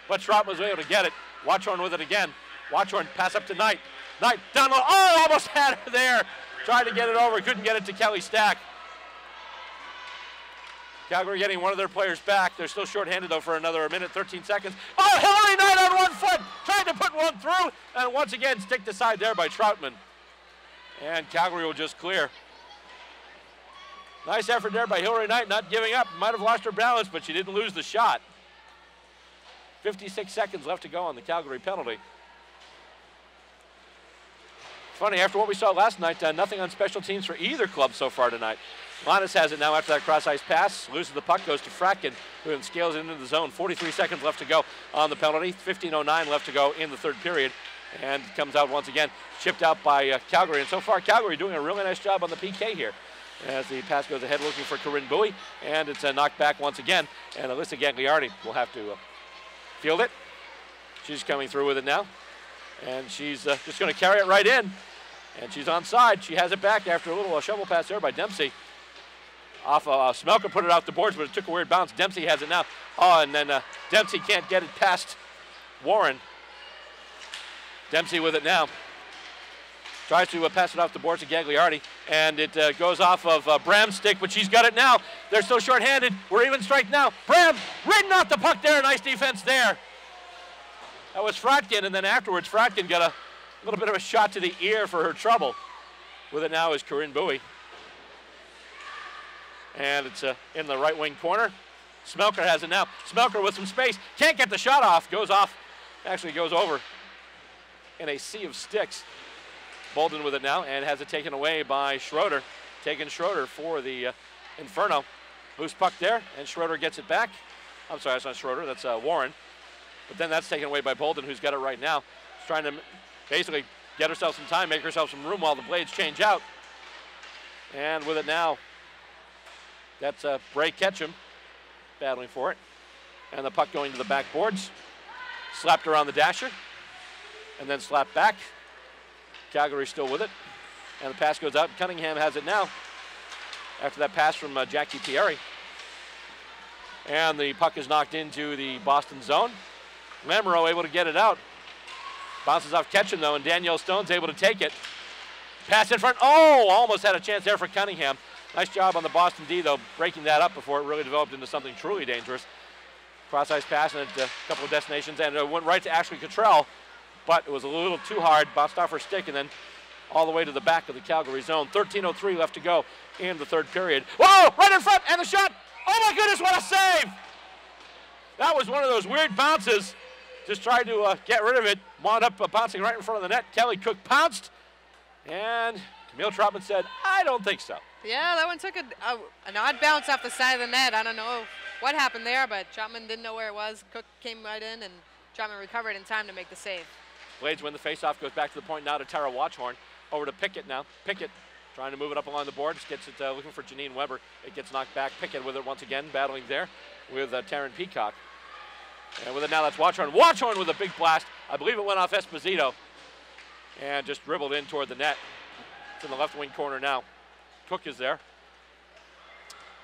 But Troutman was able to get it. Watchorn with it again. Watchorn, pass up to Knight. Knight, down low, oh, almost had her there. Tried to get it over, couldn't get it to Kelly Stack. Calgary getting one of their players back. They're still shorthanded, though, for another minute, 13 seconds. Oh, Hillary Knight on 1 foot, trying to put one through, and once again, sticked aside there by Troutman. And Calgary will just clear. Nice effort there by Hillary Knight, not giving up. Might have lost her balance, but she didn't lose the shot. 56 seconds left to go on the Calgary penalty. Funny, after what we saw last night, nothing on special teams for either club so far tonight. Lannis has it now after that cross-ice pass, loses the puck, goes to Fratkin, who then scales it into the zone. 43 seconds left to go on the penalty, 15:09 left to go in the third period, and comes out once again, chipped out by Calgary. And so far, Calgary doing a really nice job on the PK here, as the pass goes ahead looking for Corinne Bowie, and it's knocked back once again, and Alyssa Gagliardi will have to field it. She's coming through with it now, and she's just going to carry it right in, and she's onside. She has it back after a little shovel pass there by Dempsey. Off Smelker put it off the boards, but it took a weird bounce. Dempsey has it now. Oh, and then Dempsey can't get it past Warren. Dempsey with it now. Tries to pass it off the boards to Gagliardi, and it goes off of Bram's stick, but she's got it now. They're still shorthanded. We're even strike now. Bram ridden off the puck there. Nice defense there. That was Fratkin, and then afterwards, Fratkin got a little bit of a shot to the ear for her trouble. With it now is Corinne Bowie. And it's in the right wing corner. Smelker has it now. Smelker with some space. Can't get the shot off. Goes off. Actually goes over in a sea of sticks. Bolden with it now and has it taken away by Schroeder. Taking Schroeder for the Inferno. Loose puck there, and Schroeder gets it back. I'm sorry, that's not Schroeder. That's Warren. But then that's taken away by Bolden, who's got it right now. She's trying to basically get herself some time, make herself some room while the blades change out. And with it now, that's Bray Ketchum battling for it. And the puck going to the backboards. Slapped around the dasher. And then slapped back. Calgary still with it. And the pass goes out. Cunningham has it now. After that pass from Jackie Thierry. And the puck is knocked into the Boston zone. Lamoureux able to get it out. Bounces off Ketchum though, and Danielle Stone's able to take it. Pass in front. Oh, almost had a chance there for Cunningham. Nice job on the Boston D, though, breaking that up before it really developed into something truly dangerous. Cross-ice pass and a couple of destinations, and it went right to Ashley Cottrell, but it was a little too hard, bounced off her stick, and then all the way to the back of the Calgary zone. 13:03 left to go in the third period. Whoa, right in front, and the shot. Oh, my goodness, what a save. That was one of those weird bounces. Just tried to get rid of it, wound up bouncing right in front of the net. Kelly Cook pounced, and Camille Troutman said, I don't think so. Yeah, that one took an odd bounce off the side of the net. I don't know what happened there, but Troutman didn't know where it was. Cook came right in, and Troutman recovered in time to make the save. Blades win the faceoff, goes back to the point now to Tara Watchhorn. Over to Pickett now. Pickett trying to move it up along the boards, gets it looking for Janine Weber. It gets knocked back. Pickett with it once again, battling there with Taryn Peacock. And with it now, that's Watchhorn. Watchhorn with a big blast. I believe it went off Esposito. and just dribbled in toward the net. It's in the left wing corner now. Cook is there.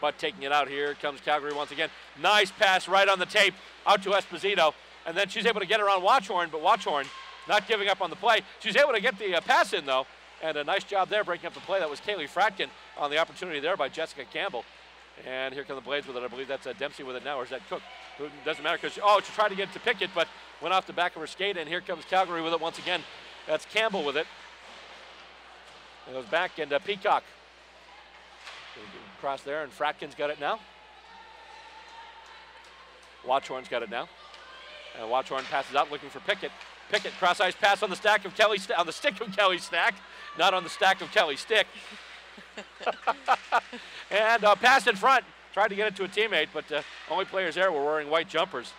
But taking it out, here comes Calgary once again. Nice pass right on the tape out to Esposito. And then she's able to get around Watchorn, but Watchorn not giving up on the play. She's able to get the pass in, though. And a nice job there breaking up the play. That was Kaylee Fratkin on the opportunity there by Jessica Campbell. And here come the Blades with it. I believe that's Dempsey with it now, or is that Cook? Who doesn't matter because, she tried to get to Pickett, but went off the back of her skate. And here comes Calgary with it once again. That's Campbell with it. It goes back, and Peacock. Across there, and Fratkin's got it now. Watchorn's got it now. And Watchorn passes out looking for Pickett. Pickett, cross-ice pass on the stack of Kelly, on the stick of Kelly Stack, not on the stack of Kelly Stick. And pass in front. Tried to get it to a teammate, but only players there were wearing white jumpers.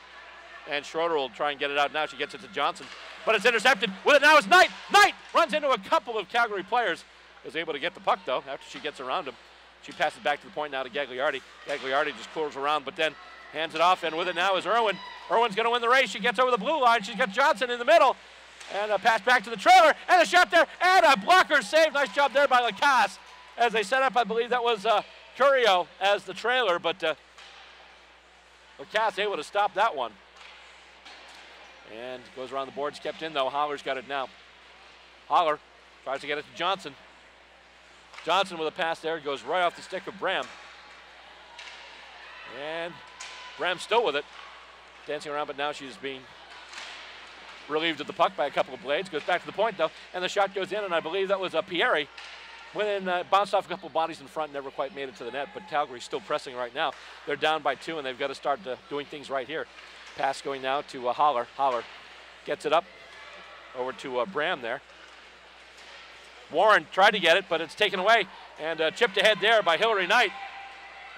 And Schroeder will try and get it out now. She gets it to Johnson. But it's intercepted. With it now is Knight. Knight runs into a couple of Calgary players. Is able to get the puck, though, after she gets around him. She passes back to the point now to Gagliardi. Gagliardi just curls around, but then hands it off, and with it now is Irwin. Irwin's going to win the race. She gets over the blue line. She's got Johnson in the middle. And a pass back to the trailer, and a shot there, and a blocker save. Nice job there by Lacasse. As they set up, I believe that was Curio as the trailer, but Lacasse able to stop that one. And goes around the boards, kept in though. Holler's got it now. Holler tries to get it to Johnson. Johnson with a pass there, goes right off the stick of Bram. And Bram's still with it. Dancing around, but now she's being relieved of the puck by a couple of Blades. Goes back to the point though, and the shot goes in, and I believe that was Pieri. Went in, bounced off a couple of bodies in front, never quite made it to the net, but Calgary's still pressing right now. They're down by 2, and they've got to start doing things right here. Pass going now to Holler. Holler gets it up over to Bram there. Warren tried to get it, but it's taken away, and chipped ahead there by Hillary Knight.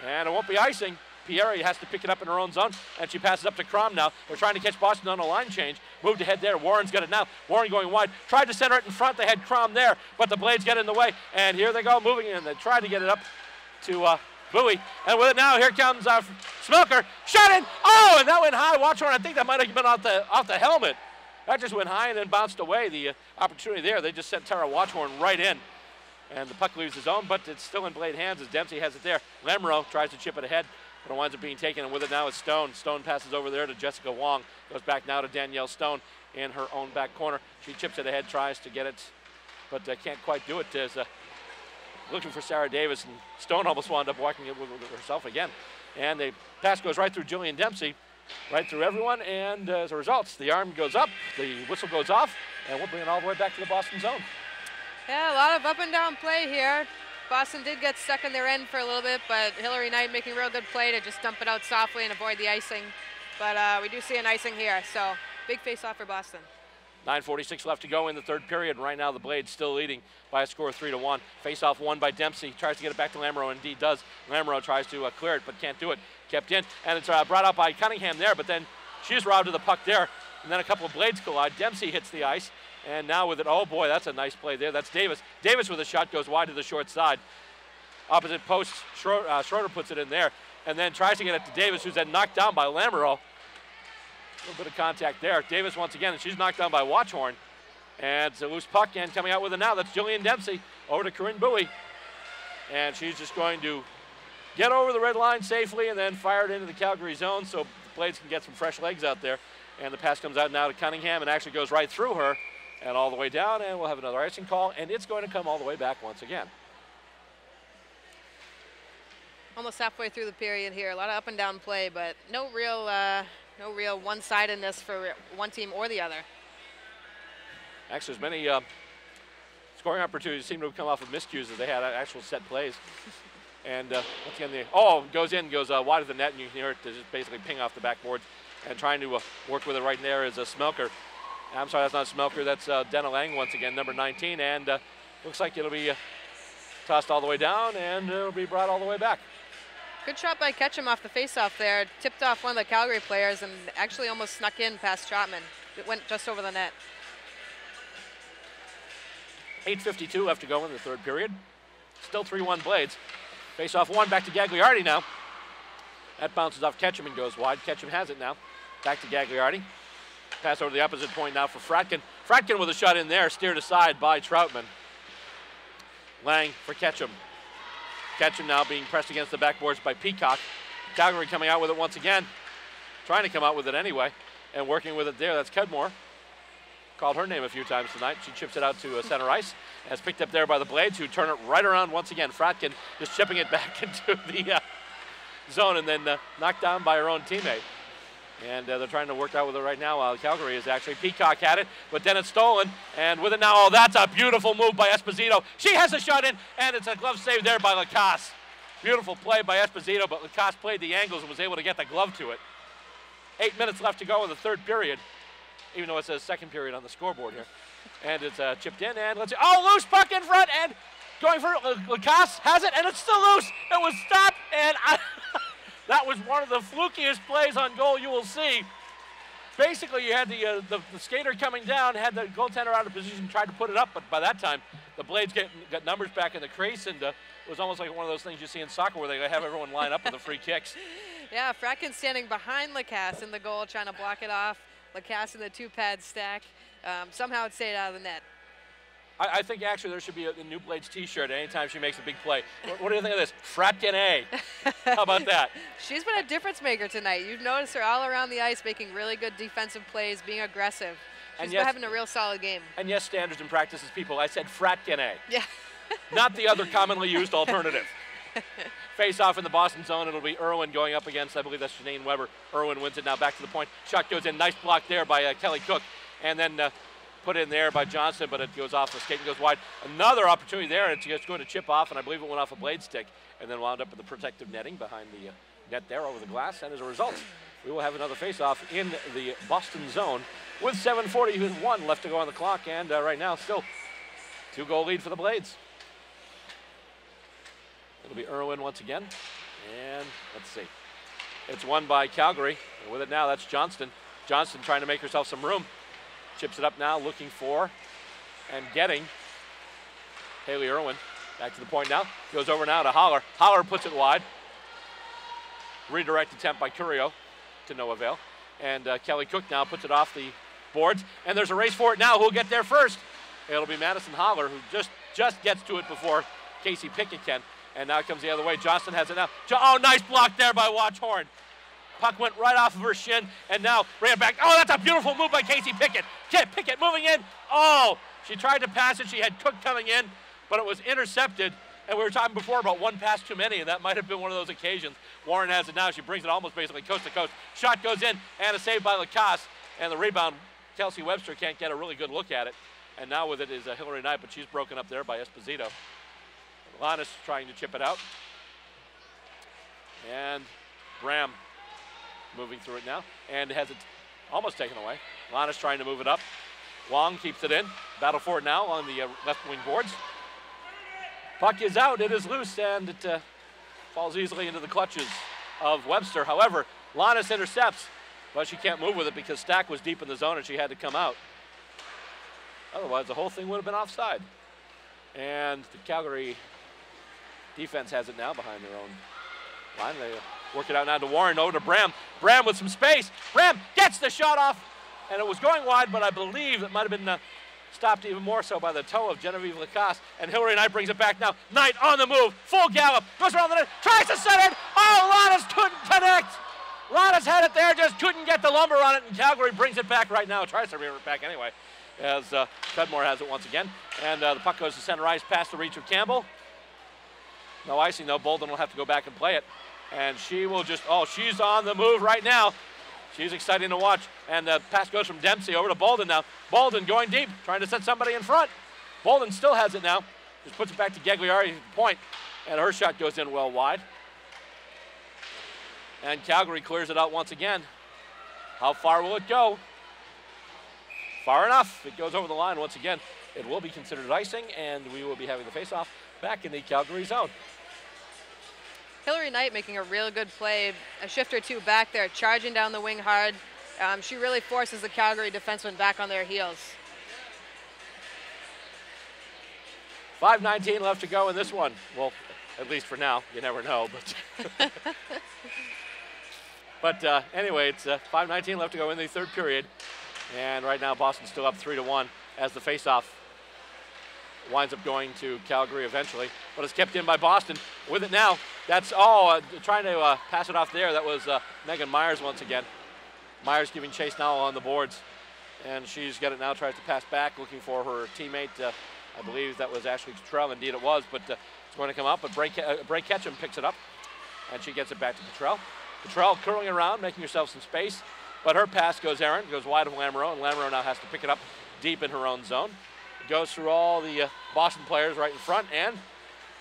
And it won't be icing. Pieri has to pick it up in her own zone, and she passes up to Crom now. They're trying to catch Boston on a line change. Moved ahead there. Warren's got it now. Warren going wide. Tried to center it in front. They had Crom there, but the Blades get in the way. And here they go moving in. They tried to get it up to Bowie. And with it now, here comes Smelker. Shot in. Oh, and that went high. Watchorn, I think that might have been off the helmet. That just went high and then bounced away. The opportunity there, they just sent Tara Watchorn right in. And the puck leaves his own, but it's still in Blade hands as Dempsey has it there. Lemro tries to chip it ahead, but it winds up being taken, and with it now is Stone. Stone passes over there to Jessica Wong. Goes back now to Danielle Stone in her own back corner. She chips it ahead, tries to get it, but can't quite do it. As looking for Sarah Davis, and Stone almost wound up walking it with herself again. And the pass goes right through Jillian Dempsey, right through everyone, and as a result, the arm goes up, the whistle goes off, and we'll bring it all the way back to the Boston zone. Yeah, a lot of up and down play here. Boston did get stuck in their end for a little bit, but Hillary Knight making a real good play to just dump it out softly and avoid the icing. But we do see an icing here, so big face-off for Boston. 9:46 left to go in the third period. Right now, the Blades still leading by a score of 3-1. Face-off won by Dempsey. Tries to get it back to Lamoureux, and indeed does. Lamoureux tries to clear it, but can't do it. Kept in, and it's brought out by Cunningham there, but then she's robbed of the puck there. And then a couple of Blades collide. Dempsey hits the ice, and now with it, oh boy, that's a nice play there. That's Davis. Davis with a shot goes wide to the short side. Opposite post, Schroeder puts it in there, and then tries to get it to Davis, who's then knocked down by Lamoureux. A little bit of contact there. Davis once again, and she's knocked down by Watchorn. And it's a loose puck, and coming out with it now, that's Jillian Dempsey over to Corinne Bowie. And she's just going to get over the red line safely and then fire it into the Calgary zone so the Blades can get some fresh legs out there. And the pass comes out now to Cunningham and actually goes right through her and all the way down, and we'll have another icing call, and it's going to come all the way back once again. Almost halfway through the period here. A lot of up and down play, but no real one-sidedness for one team or the other. Actually, as many scoring opportunities seem to have come off of miscues as they had actual set plays. And once again, goes in, goes wide of the net, and you can hear it just basically ping off the backboards. And trying to work with it right there is Smelker. I'm sorry, that's not Smelker, that's Dena Lang once again, number 19. And looks like it'll be tossed all the way down, and it'll be brought all the way back. Good shot by Ketchum off the faceoff there. Tipped off one of the Calgary players and actually almost snuck in past Trotman. It went just over the net. 8:52 left to go in the third period. Still 3-1 Blades. Face-off one, back to Gagliardi now. That bounces off Ketchum and goes wide. Ketchum has it now. Back to Gagliardi. Pass over to the opposite point now for Fratkin. Fratkin with a shot in there, steered aside by Troutman. Lang for Ketchum. Ketchum now being pressed against the backboards by Peacock. Calgary coming out with it once again. Trying to come out with it anyway. And working with it there, that's Cudmore. Called her name a few times tonight. She chips it out to center ice. And it's picked up there by the Blades, who turn it right around once again. Fratkin just chipping it back into the zone and then knocked down by her own teammate. And they're trying to work out with it right now while Calgary is actually. Peacock had it, but then it's stolen. And with it now, oh, that's a beautiful move by Esposito. She has a shot in, and it's a glove save there by Lacasse. Beautiful play by Esposito, but Lacasse played the angles and was able to get the glove to it. 8 minutes left to go in the third period, even though it says second period on the scoreboard here. And it's chipped in, and let's see. Oh, loose puck in front, and going for Lacasse has it, and it's still loose. It was stopped, and that was one of the flukiest plays on goal you will see. Basically, you had the skater coming down, had the goaltender out of position, tried to put it up, but by that time, the Blades got numbers back in the crease, and it was almost like one of those things you see in soccer where they have everyone line up with the free kicks. Yeah, Fratkin standing behind Lacasse in the goal, trying to block it off. Lacasse in the two-pad stack. Somehow it stayed out of the net. I think actually there should be a new Blades t-shirt anytime she makes a big play. What do you think of this? Fratkin A. How about that? She's been a difference maker tonight. You've noticed her all around the ice making really good defensive plays, being aggressive. She's been having a real solid game. And yes, standards and practices people, I said Fratkin A. Yeah. Not the other commonly used alternative. Face off in the Boston zone. It'll be Irwin going up against, I believe that's Janine Weber. Irwin wins it now back to the point. Shot goes in. Nice block there by Kelly Cook. And then put in there by Johnson, but it goes off the skate and goes wide. Another opportunity there, and it's just going to chip off, and I believe it went off a blade stick, and then wound up with the protective netting behind the net there over the glass. And as a result, we will have another face-off in the Boston zone with 7:41 left to go on the clock, and right now still 2-goal lead for the Blades. It'll be Irwin once again, and let's see. It's won by Calgary, and with it now, that's Johnston. Johnston trying to make herself some room. Chips it up now, looking for and getting Haley Irwin. Back to the point now. Goes over now to Holler. Holler puts it wide. Redirect attempt by Curio to no avail. And Kelly Cook now puts it off the boards. And there's a race for it now. Who'll get there first? It'll be Madison Holler, who just gets to it before Casey Pickett can. And now it comes the other way. Johnston has it now. Oh, nice block there by Watchhorn. Puck went right off of her shin, and now ran back. Oh, that's a beautiful move by Casey Pickett. Pickett moving in. Oh, she tried to pass it. She had Cook coming in, but it was intercepted. And we were talking before about one pass too many, and that might have been one of those occasions. Warren has it now. She brings it almost basically coast to coast. Shot goes in, and a save by Lacasse. And the rebound, Kelsey Webster can't get a really good look at it. And now with it is Hillary Knight, but she's broken up there by Esposito. Lannis trying to chip it out. And Bram moving through it now, and has it almost taken away. Lannis trying to move it up. Wong keeps it in. Battle for it now on the left wing boards. Puck is out, it is loose, and it falls easily into the clutches of Webster. However, Lannis intercepts, but she can't move with it because Stack was deep in the zone and she had to come out. Otherwise, the whole thing would have been offside. And the Calgary defense has it now behind their own line. They work it out now to Warren, over to Bram. Bram with some space. Bram gets the shot off, and it was going wide, but I believe it might have been stopped even more so by the toe of Genevieve Lacasse. And Hillary Knight brings it back now. Knight on the move, full gallop, goes around the net, tries to set it. Oh, Lannis couldn't connect. Lannis had it there, just couldn't get the lumber on it, and Calgary brings it back right now. Tries to bring it back anyway, as Cudmore has it once again. And the puck goes to center ice past the reach of Campbell. No icing though. Bolden will have to go back and play it. And she will just, oh, she's on the move right now. She's exciting to watch. And the pass goes from Dempsey over to Bolden now. Bolden going deep, trying to set somebody in front. Bolden still has it now. Just puts it back to Gagliari point. And her shot goes in well wide. And Calgary clears it out once again. How far will it go? Far enough. It goes over the line once again. It will be considered icing, and we will be having the face-off back in the Calgary zone. Hillary Knight making a real good play, a shift or two back there, charging down the wing hard. She really forces the Calgary defensemen back on their heels. 5:19 left to go in this one. Well, at least for now. You never know. But anyway, it's 5:19 left to go in the third period. And right now Boston's still up 3-1 as the faceoff winds up going to Calgary eventually, but it's kept in by Boston. With it now, that's all trying to pass it off there. That was Megan Myers once again. Myers giving chase now on the boards, and she's got it now, tries to pass back, looking for her teammate. I believe that was Ashley Cottrell. Indeed it was, but it's going to come up, but Bray Ketchum picks it up, and she gets it back to Cottrell. Cottrell curling around, making herself some space, but her pass goes errant, goes wide of Lamoureux, and Lamoureux now has to pick it up deep in her own zone. Goes through all the Boston players right in front, and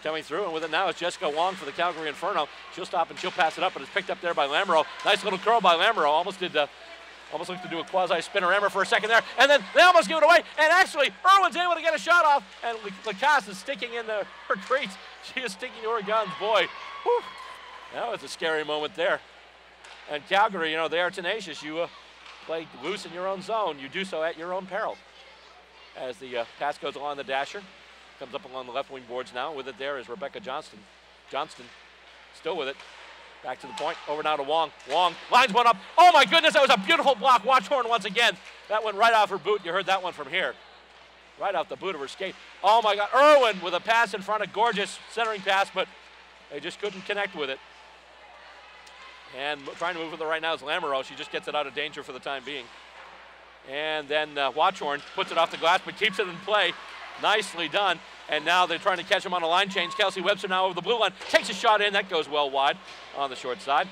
coming through, and with it now is Jessica Wong for the Calgary Inferno. She'll stop and she'll pass it up, but it's picked up there by Lamoureux. Nice little curl by Lamoureux. Almost looked to do a quasi-spinner hammer for a second there, and then they almost give it away, and actually Irwin's able to get a shot off, and Lacasse is sticking in her crease. She is sticking to her guns. Boy, whew, that was a scary moment there. And Calgary, you know, they are tenacious. You play loose in your own zone. You do so at your own peril. As the pass goes along the dasher, comes up along the left wing boards now. With it there is Rebecca Johnston. Johnston still with it. Back to the point, over now to Wong. Wong lines one up. Oh my goodness, that was a beautiful block. Watchhorn once again. That went right off her boot. You heard that one from here. Right off the boot of her skate. Oh my God, Irwin with a pass in front, a gorgeous centering pass, but they just couldn't connect with it. And trying to move with it right now is Lamoureux. She just gets it out of danger for the time being. And then Watchhorn puts it off the glass, but keeps it in play. Nicely done. And now they're trying to catch him on a line change. Kelsey Webster now over the blue line. Takes a shot in. That goes well wide on the short side.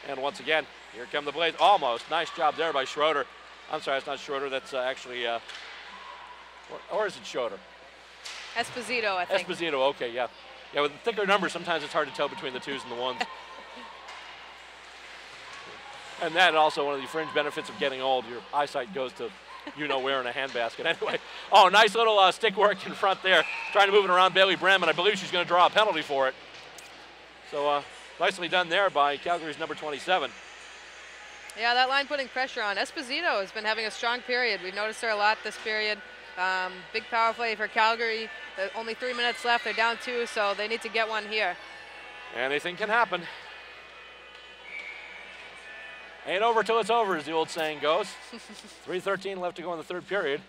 And once again, here come the Blades. Almost. Nice job there by Schroeder. I'm sorry, it's not Schroeder. That's actually, or is it Schroeder? Esposito, I think. Esposito, okay, yeah. Yeah, with thicker numbers, sometimes it's hard to tell between the twos and the ones. And that also one of the fringe benefits of getting old. Your eyesight goes to you-know-where in a handbasket. Anyway, oh, nice little stick work in front there. Trying to move it around Bailey Bram, and I believe she's going to draw a penalty for it. So nicely done there by Calgary's number 27. Yeah, that line putting pressure on. Esposito has been having a strong period. We've noticed her a lot this period. Big power play for Calgary. Only 3 minutes left. They're down 2, so they need to get one here. Anything can happen. Ain't over till it's over, as the old saying goes. 3:13 left to go in the third period.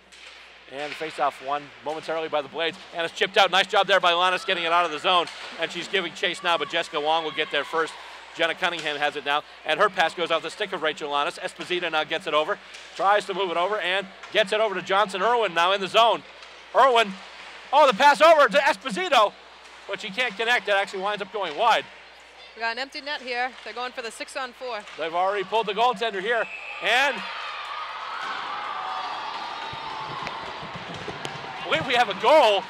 And the face-off won momentarily by the Blades. And it's chipped out. Nice job there by Lannis getting it out of the zone. And she's giving chase now, but Jessica Wong will get there first. Jenna Cunningham has it now. And her pass goes off the stick of Rachel Lannis. Esposito now gets it over. Tries to move it over and gets it over to Johnson Irwin now in the zone. Irwin, oh, the pass over to Esposito. But she can't connect. It actually winds up going wide. We got an empty net here. They're going for the 6-on-4. They've already pulled the goaltender here. And I believe we have a goal.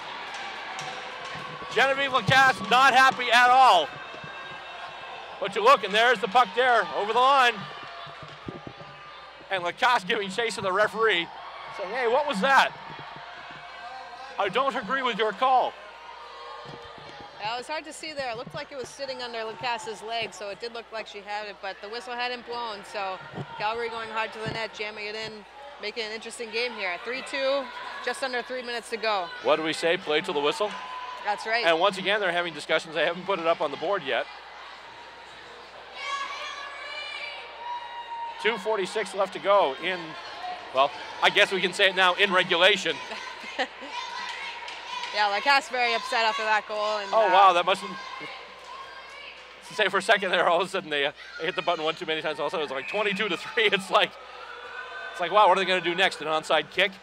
Genevieve Lacasse not happy at all. But you look, and there's the puck there over the line. And Lacasse giving chase to the referee, saying, hey, what was that? I don't agree with your call. It was hard to see there. It looked like it was sitting under Lacasse's leg, so it did look like she had it, but the whistle hadn't blown, so Calgary going hard to the net, jamming it in, making an interesting game here. 3-2, just under 3 minutes to go. What do we say? Play till the whistle? That's right. And once again, they're having discussions. They haven't put it up on the board yet. 2:46 left to go in, well, I guess we can say it now, in regulation. Yeah, Lacasse very upset after that goal. And, oh, wow, that mustn't, to say for a second there, all of a sudden they hit the button one too many times. Also, it was like 22-3. It's like, wow, what are they going to do next? An onside kick?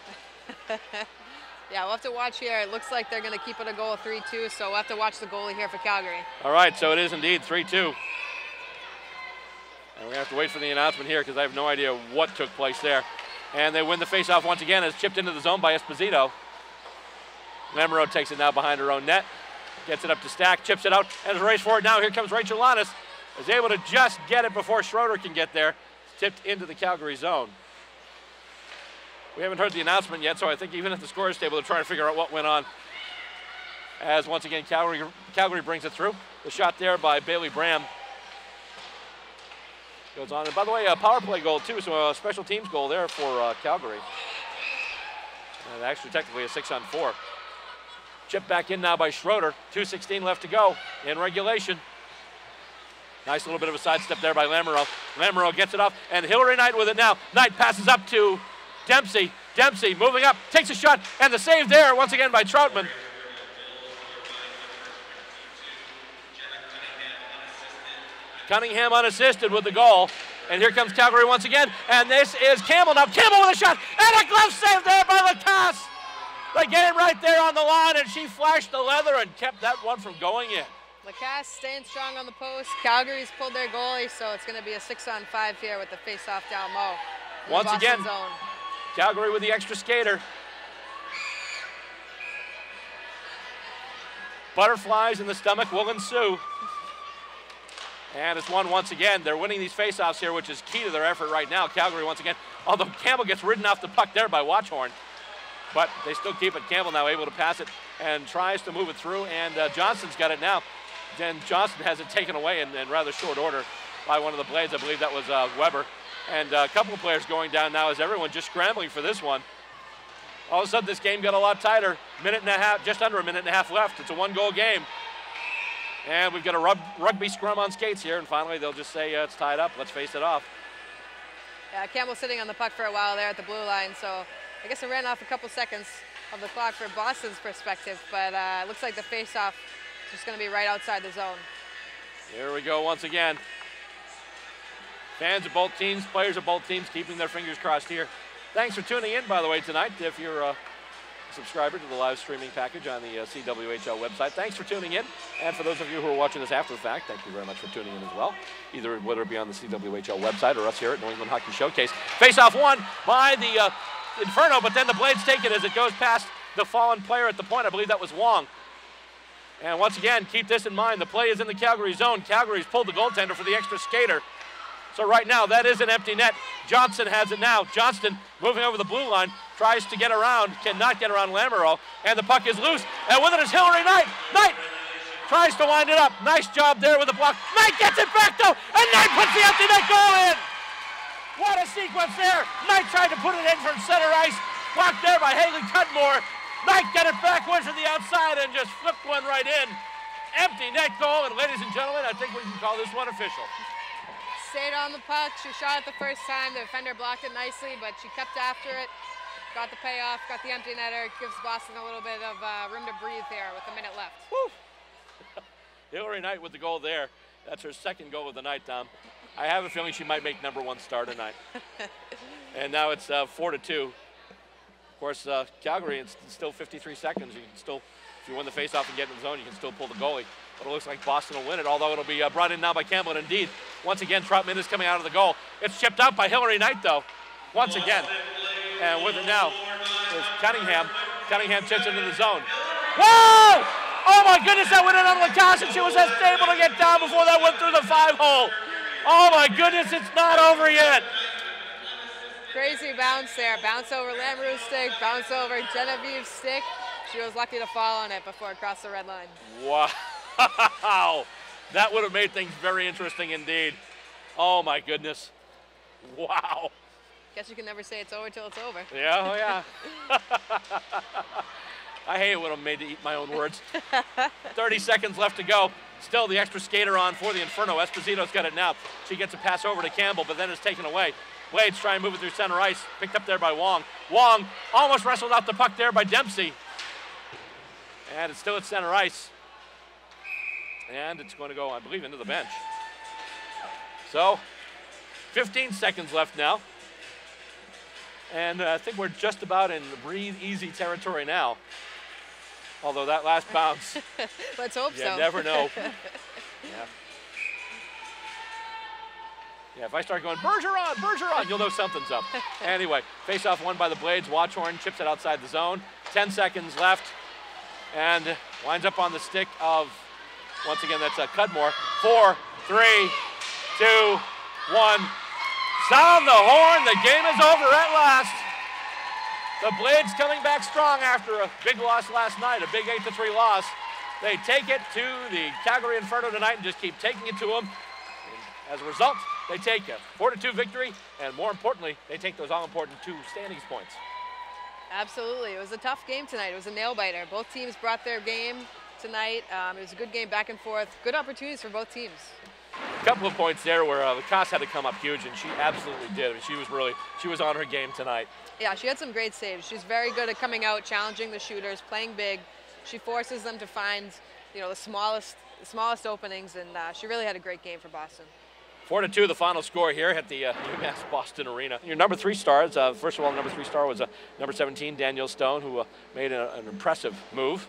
Yeah, we'll have to watch here. It looks like they're going to keep it a goal of 3-2, so we'll have to watch the goalie here for Calgary. All right, so it is indeed 3-2. And we're going to have to wait for the announcement here because I have no idea what took place there. And they win the faceoff once again as chipped into the zone by Esposito. Lamoureux takes it now behind her own net, gets it up to Stack, chips it out, and is raced forward now. Here comes Rachel Lannis, is able to just get it before Schroeder can get there. It's tipped into the Calgary zone. We haven't heard the announcement yet, so I think even at the scorer's table, they're trying to figure out what went on. As once again, Calgary brings it through. The shot there by Bailey Bram goes on. And by the way, a power play goal too, so a special teams goal there for Calgary. And actually technically a 6-on-4. Chip back in now by Schroeder. 2:16 left to go in regulation. Nice little bit of a sidestep there by Lamoureux. Lamoureux gets it off, and Hillary Knight with it now. Knight passes up to Dempsey moving up, takes a shot, and the save there once again by Troutman. Cunningham unassisted with the goal. And here comes Calgary once again. And this is Campbell. Now Campbell with a shot. And a glove save there by Lacasse. They get it right there on the line, and she flashed the leather and kept that one from going in. Lacasse staying strong on the post. Calgary's pulled their goalie, so it's going to be a 6-on-5 here with the face-off down low. Once again, zone. Calgary with the extra skater. Butterflies in the stomach will ensue. And it's won once again. They're winning these face-offs here, which is key to their effort right now. Calgary once again, although Campbell gets ridden off the puck there by Watchhorn. But they still keep it. Campbell now able to pass it and tries to move it through. And Johnston's got it now. Then Johnston has it taken away in rather short order by one of the Blades. I believe that was Weber. And a couple of players going down now as everyone just scrambling for this one. All of a sudden, this game got a lot tighter. Minute and a half, just under a minute and a half left. It's a one-goal game. And we've got a rugby scrum on skates here. And finally, they'll just say it's tied up. Let's face it off. Yeah, Campbell sitting on the puck for a while there at the blue line. So I guess it ran off a couple seconds of the clock for Boston's perspective. But it looks like the face-off is just going to be right outside the zone. Here we go once again. Fans of both teams, players of both teams keeping their fingers crossed here. Thanks for tuning in, by the way, tonight. If you're a subscriber to the live streaming package on the CWHL website, thanks for tuning in. And for those of you who are watching this after the fact, thank you very much for tuning in as well, either whether it be on the CWHL website or us here at New England Hockey Showcase. Face-off won by the Inferno, but then the Blades take it as it goes past the fallen player at the point. I believe that was Wong. And once again, keep this in mind. The play is in the Calgary zone. Calgary's pulled the goaltender for the extra skater. So right now, that is an empty net. Johnson has it now. Johnston moving over the blue line, tries to get around, cannot get around Lamoureux, and the puck is loose. And with it is Hillary Knight. Knight tries to wind it up. Nice job there with the block. Knight gets it back though, and Knight puts the empty net goal in. What a sequence there. Knight tried to put it in from center ice. Blocked there by Haley Cudmore. Knight got it back, went to the outside, and just flipped one right in. Empty net goal, and ladies and gentlemen, I think we can call this one official. Stayed on the puck. She shot it the first time. The defender blocked it nicely, but she kept after it. Got the payoff, got the empty netter. Gives Boston a little bit of room to breathe there with a minute left. Woo. Hillary Knight with the goal there. That's her second goal of the night, Tom. I have a feeling she might make #1 star tonight. And now it's 4-2. Of course, Calgary, it's still 53 seconds. You can still, if you win the faceoff and get in the zone, you can still pull the goalie. But it looks like Boston will win it, although it'll be brought in now by Campbell. And indeed, once again, Troutman is coming out of the goal. It's chipped out by Hillary Knight, though, once again. And with it now is Cunningham. Cunningham chips into the zone. Whoa! Oh, my goodness, that went in on Lacasse, and she was just able to get down before that went through the 5-hole. Oh, my goodness, it's not over yet. Crazy bounce there. Bounce over Lamoureux's stick, bounce over Genevieve's stick. She was lucky to fall on it before it crossed the red line. Wow. That would have made things very interesting indeed. Oh, my goodness. Wow. Guess you can never say it's over till it's over. Yeah, oh yeah. I hate it when I'm made to eat my own words. 30 seconds left to go. Still the extra skater on for the Inferno. Esposito's got it now. She gets a pass over to Campbell, but then it's taken away. Blades try and move it through center ice. Picked up there by Wong. Wong almost wrestled out the puck there by Dempsey. And it's still at center ice. And it's going to go, I believe, into the bench. So, 15 seconds left now. And I think we're just about in breathe easy territory now. Although that last bounce. Let's hope so. You never know. Yeah, if I start going, Bergeron, you'll know something's up. Anyway, face-off won by the Blades. Watchhorn chips it outside the zone. 10 seconds left. And winds up on the stick of, once again, that's Cudmore. 4, 3, 2, 1. Sound the horn. The game is over at last. The Blades coming back strong after a big loss last night, a big 8-3 loss. They take it to the Calgary Inferno tonight and just keep taking it to them. And as a result, they take a 4-2 victory, and more importantly, they take those all-important 2 standings points. Absolutely. It was a tough game tonight. It was a nail-biter. Both teams brought their game tonight. It was a good game back and forth. Good opportunities for both teams. couple of points there where Lacasse had to come up huge, and she absolutely did. She was on her game tonight. Yeah, she had some great saves. She's very good at coming out, challenging the shooters, playing big. She forces them to find, the smallest openings, and she really had a great game for Boston. 4-2 the final score here at the UMass Boston Arena. Your number 3 stars, first of all, the number 3 star was number 17, Danielle Stone, who made an impressive move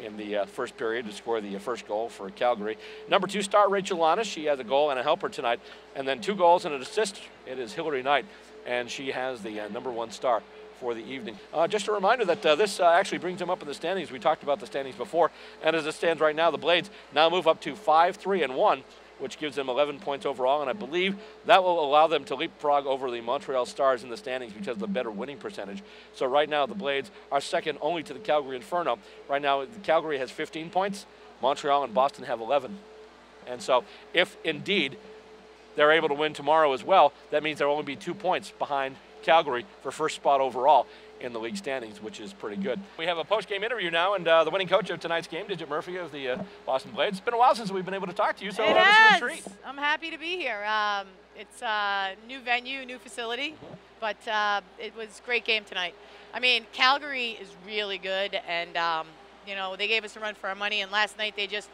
in the first period to score the first goal for Calgary. Number 2 star, Rachel Lanis, she has a goal and a helper tonight. And then 2 goals and an assist, it is Hillary Knight, and she has the number 1 star for the evening. Just a reminder that this actually brings them up in the standings. We talked about the standings before, and as it stands right now, the Blades now move up to 5-3-1, which gives them 11 points overall, and I believe that will allow them to leapfrog over the Montreal Stars in the standings because of the better winning percentage. So right now, the Blades are second only to the Calgary Inferno. Right now, Calgary has 15 points, Montreal and Boston have 11. And so if indeed they're able to win tomorrow as well, that means there'll only be 2 points behind Calgary for first spot overall in the league standings, which is pretty good. We have a post-game interview now, and the winning coach of tonight's game, Digit Murphy of the Boston Blades. It's been a while since we've been able to talk to you, so it this has. is a treat. I'm happy to be here. It's a new venue, new facility, but it was a great game tonight. I mean, Calgary is really good, and they gave us a run for our money, and last night they just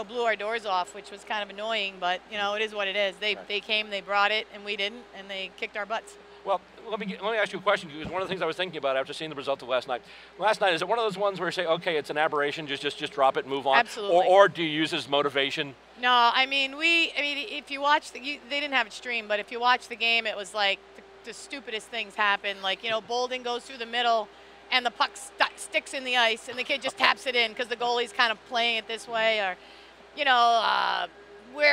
blew our doors off, which was kind of annoying, but it is what it is. They came, they brought it, and we didn't, and they kicked our butts. Well, let me ask you a question, because one of the things I was thinking about after seeing the result of last night. Last night, is it one of those ones where you say, okay, it's an aberration, just drop it and move on? Absolutely. Or do you use it as motivation? No, I mean, if you watch, they didn't have it streamed, but if you watch the game, it was like the stupidest things happen. Like, Bolden goes through the middle, and the puck sticks in the ice, and the kid just taps it in because the goalie's kind of playing it this way, or,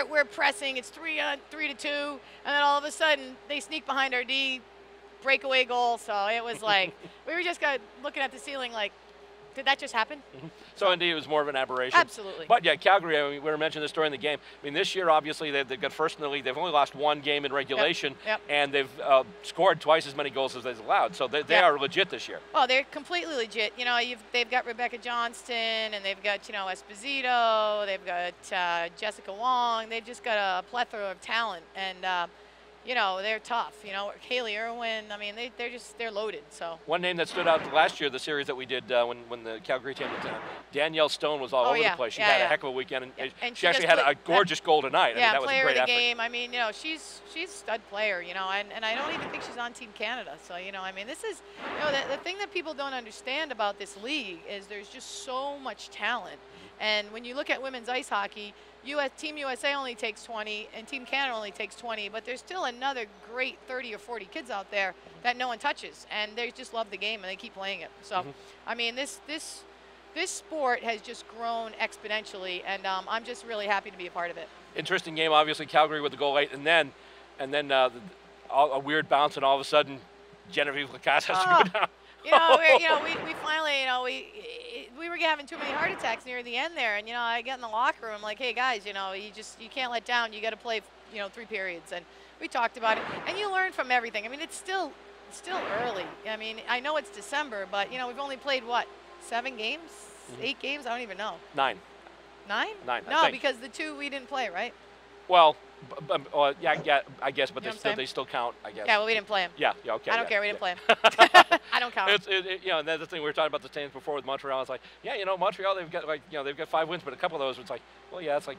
we're pressing, it's 3-2, and then all of a sudden they sneak behind our D, breakaway goal. So it was like we were just looking at the ceiling like, did that just happen? So indeed, it was more of an aberration. Absolutely. But yeah, Calgary, I mean, we were mentioning this during the game. I mean, this year, obviously, they've got first in the league. They've only lost 1 game in regulation, Yep. and they've scored twice as many goals as they've allowed. So they are legit this year. Well, they're completely legit. They've got Rebecca Johnston, and they've got, Esposito. They've got Jessica Wong. They've just got a plethora of talent, and they're tough. Haley Irwin. I mean, they're loaded. So one name that stood out last year, the series that we did when the Calgary team was down, Danielle Stone was all over the place. She had a heck of a weekend, and she actually had a gorgeous goal tonight. Yeah, I mean, that was a player great of the effort. game. I mean, she's a stud player. And I don't even think she's on Team Canada. So I mean, this is the thing that people don't understand about this league is there's just so much talent. And when you look at women's ice hockey, Team USA only takes 20 and Team Canada only takes 20, but there's still another great 30 or 40 kids out there that no one touches, and they just love the game and they keep playing it. So, I mean, this sport has just grown exponentially, and I'm just really happy to be a part of it. Interesting game, obviously, Calgary with the goal late, and then a weird bounce, and all of a sudden, Genevieve Lacasse has to go down. We finally, we were having too many heart attacks near the end there, and I get in the locker room like, hey guys, you can't let down. You got to play, 3 periods, and we talked about it, and you learn from everything. I mean, it's still early. I mean, I know it's December, but we've only played what, 7 games, 8 games? I don't even know. 9. 9? 9. No, because the 2 we didn't play, right? Well, yeah, I guess, but they still count, I guess. Yeah, well, we didn't play them. Yeah, okay. I don't care. We didn't play them. I don't count. And that's the thing we were talking about the standings before with Montreal. It's like, Montreal, they've got they've got 5 wins, but a couple of those, it's like, well, yeah, it's like,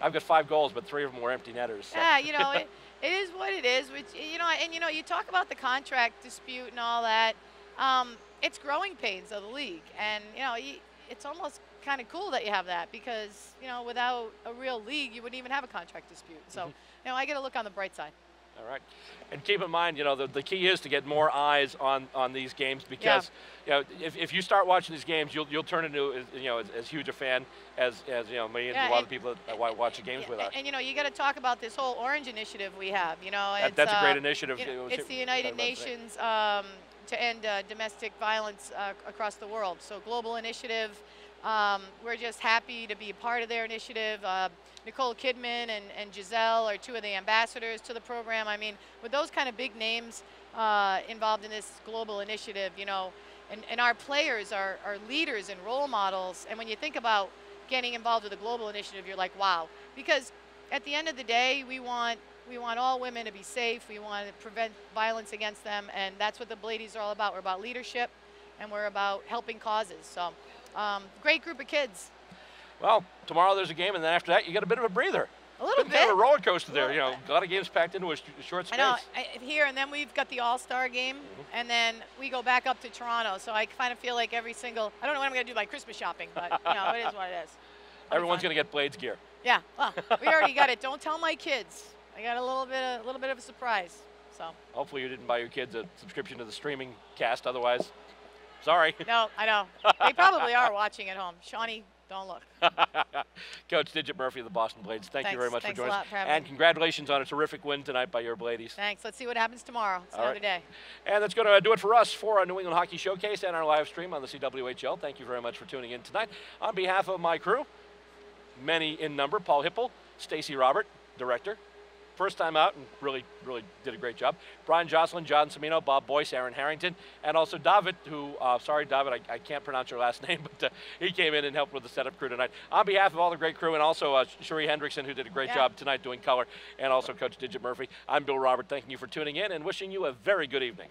I've got 5 goals, but 3 of them were empty netters. So. Yeah, it is what it is. Which you talk about the contract dispute and all that. It's growing pains of the league, and it's almost kind of cool that you have that because without a real league you wouldn't even have a contract dispute. So I get to look on the bright side. All right, and keep in mind the key is to get more eyes on these games because if you start watching these games you'll turn into as huge a fan as me and a lot of people that watch the games with us. And you got to talk about this whole Orange initiative we have. That's a great initiative. It's the United Nations to end domestic violence across the world. So global initiative. We're just happy to be a part of their initiative. Nicole Kidman and Giselle are 2 of the ambassadors to the program. I mean, with those kind of big names involved in this global initiative, and our players are leaders and role models. And when you think about getting involved with a global initiative, you're like, wow. Because at the end of the day, we want all women to be safe. We want to prevent violence against them, and that's what the Bladies are all about. We're about leadership, and we're about helping causes. So, great group of kids. Well, tomorrow there's a game, and then after that, you get a bit of a breather. A little bit. Kind of a roller coaster there. You know, a lot of games packed into a short space. I know. Here, and then we've got the All-Star game, and then we go back up to Toronto. So I kind of feel like every single, I don't know what I'm going to do by Christmas shopping, but you know, it is what it is. Everyone's going to get Blades gear. Yeah. Well, we already got it. Don't tell my kids. I got a little bit of a surprise. So. Hopefully you didn't buy your kids a subscription to the streaming cast. Otherwise, sorry. No, I know. They probably are watching at home. Shawnee, don't look. Coach Digit Murphy of the Boston Blades, thank you very much for joining us. For having and me. Congratulations on a terrific win tonight by your Bladies. Thanks. Let's see what happens tomorrow. It's another day. And that's going to do it for us for our New England Hockey Showcase and our live stream on the CWHL. Thank you very much for tuning in tonight. On behalf of my crew, many in number, Paul Hippel, Stacy Robert, director, first time out and really did a great job. Brian Jocelyn, John Cimino, Bob Boyce, Aaron Harrington, and also David, who, sorry David, I can't pronounce your last name, but he came in and helped with the setup crew tonight. On behalf of all the great crew, and also Cherie Hendrickson, who did a great job tonight doing color, and also Coach Digit Murphy, I'm Bill Robert, thanking you for tuning in and wishing you a very good evening.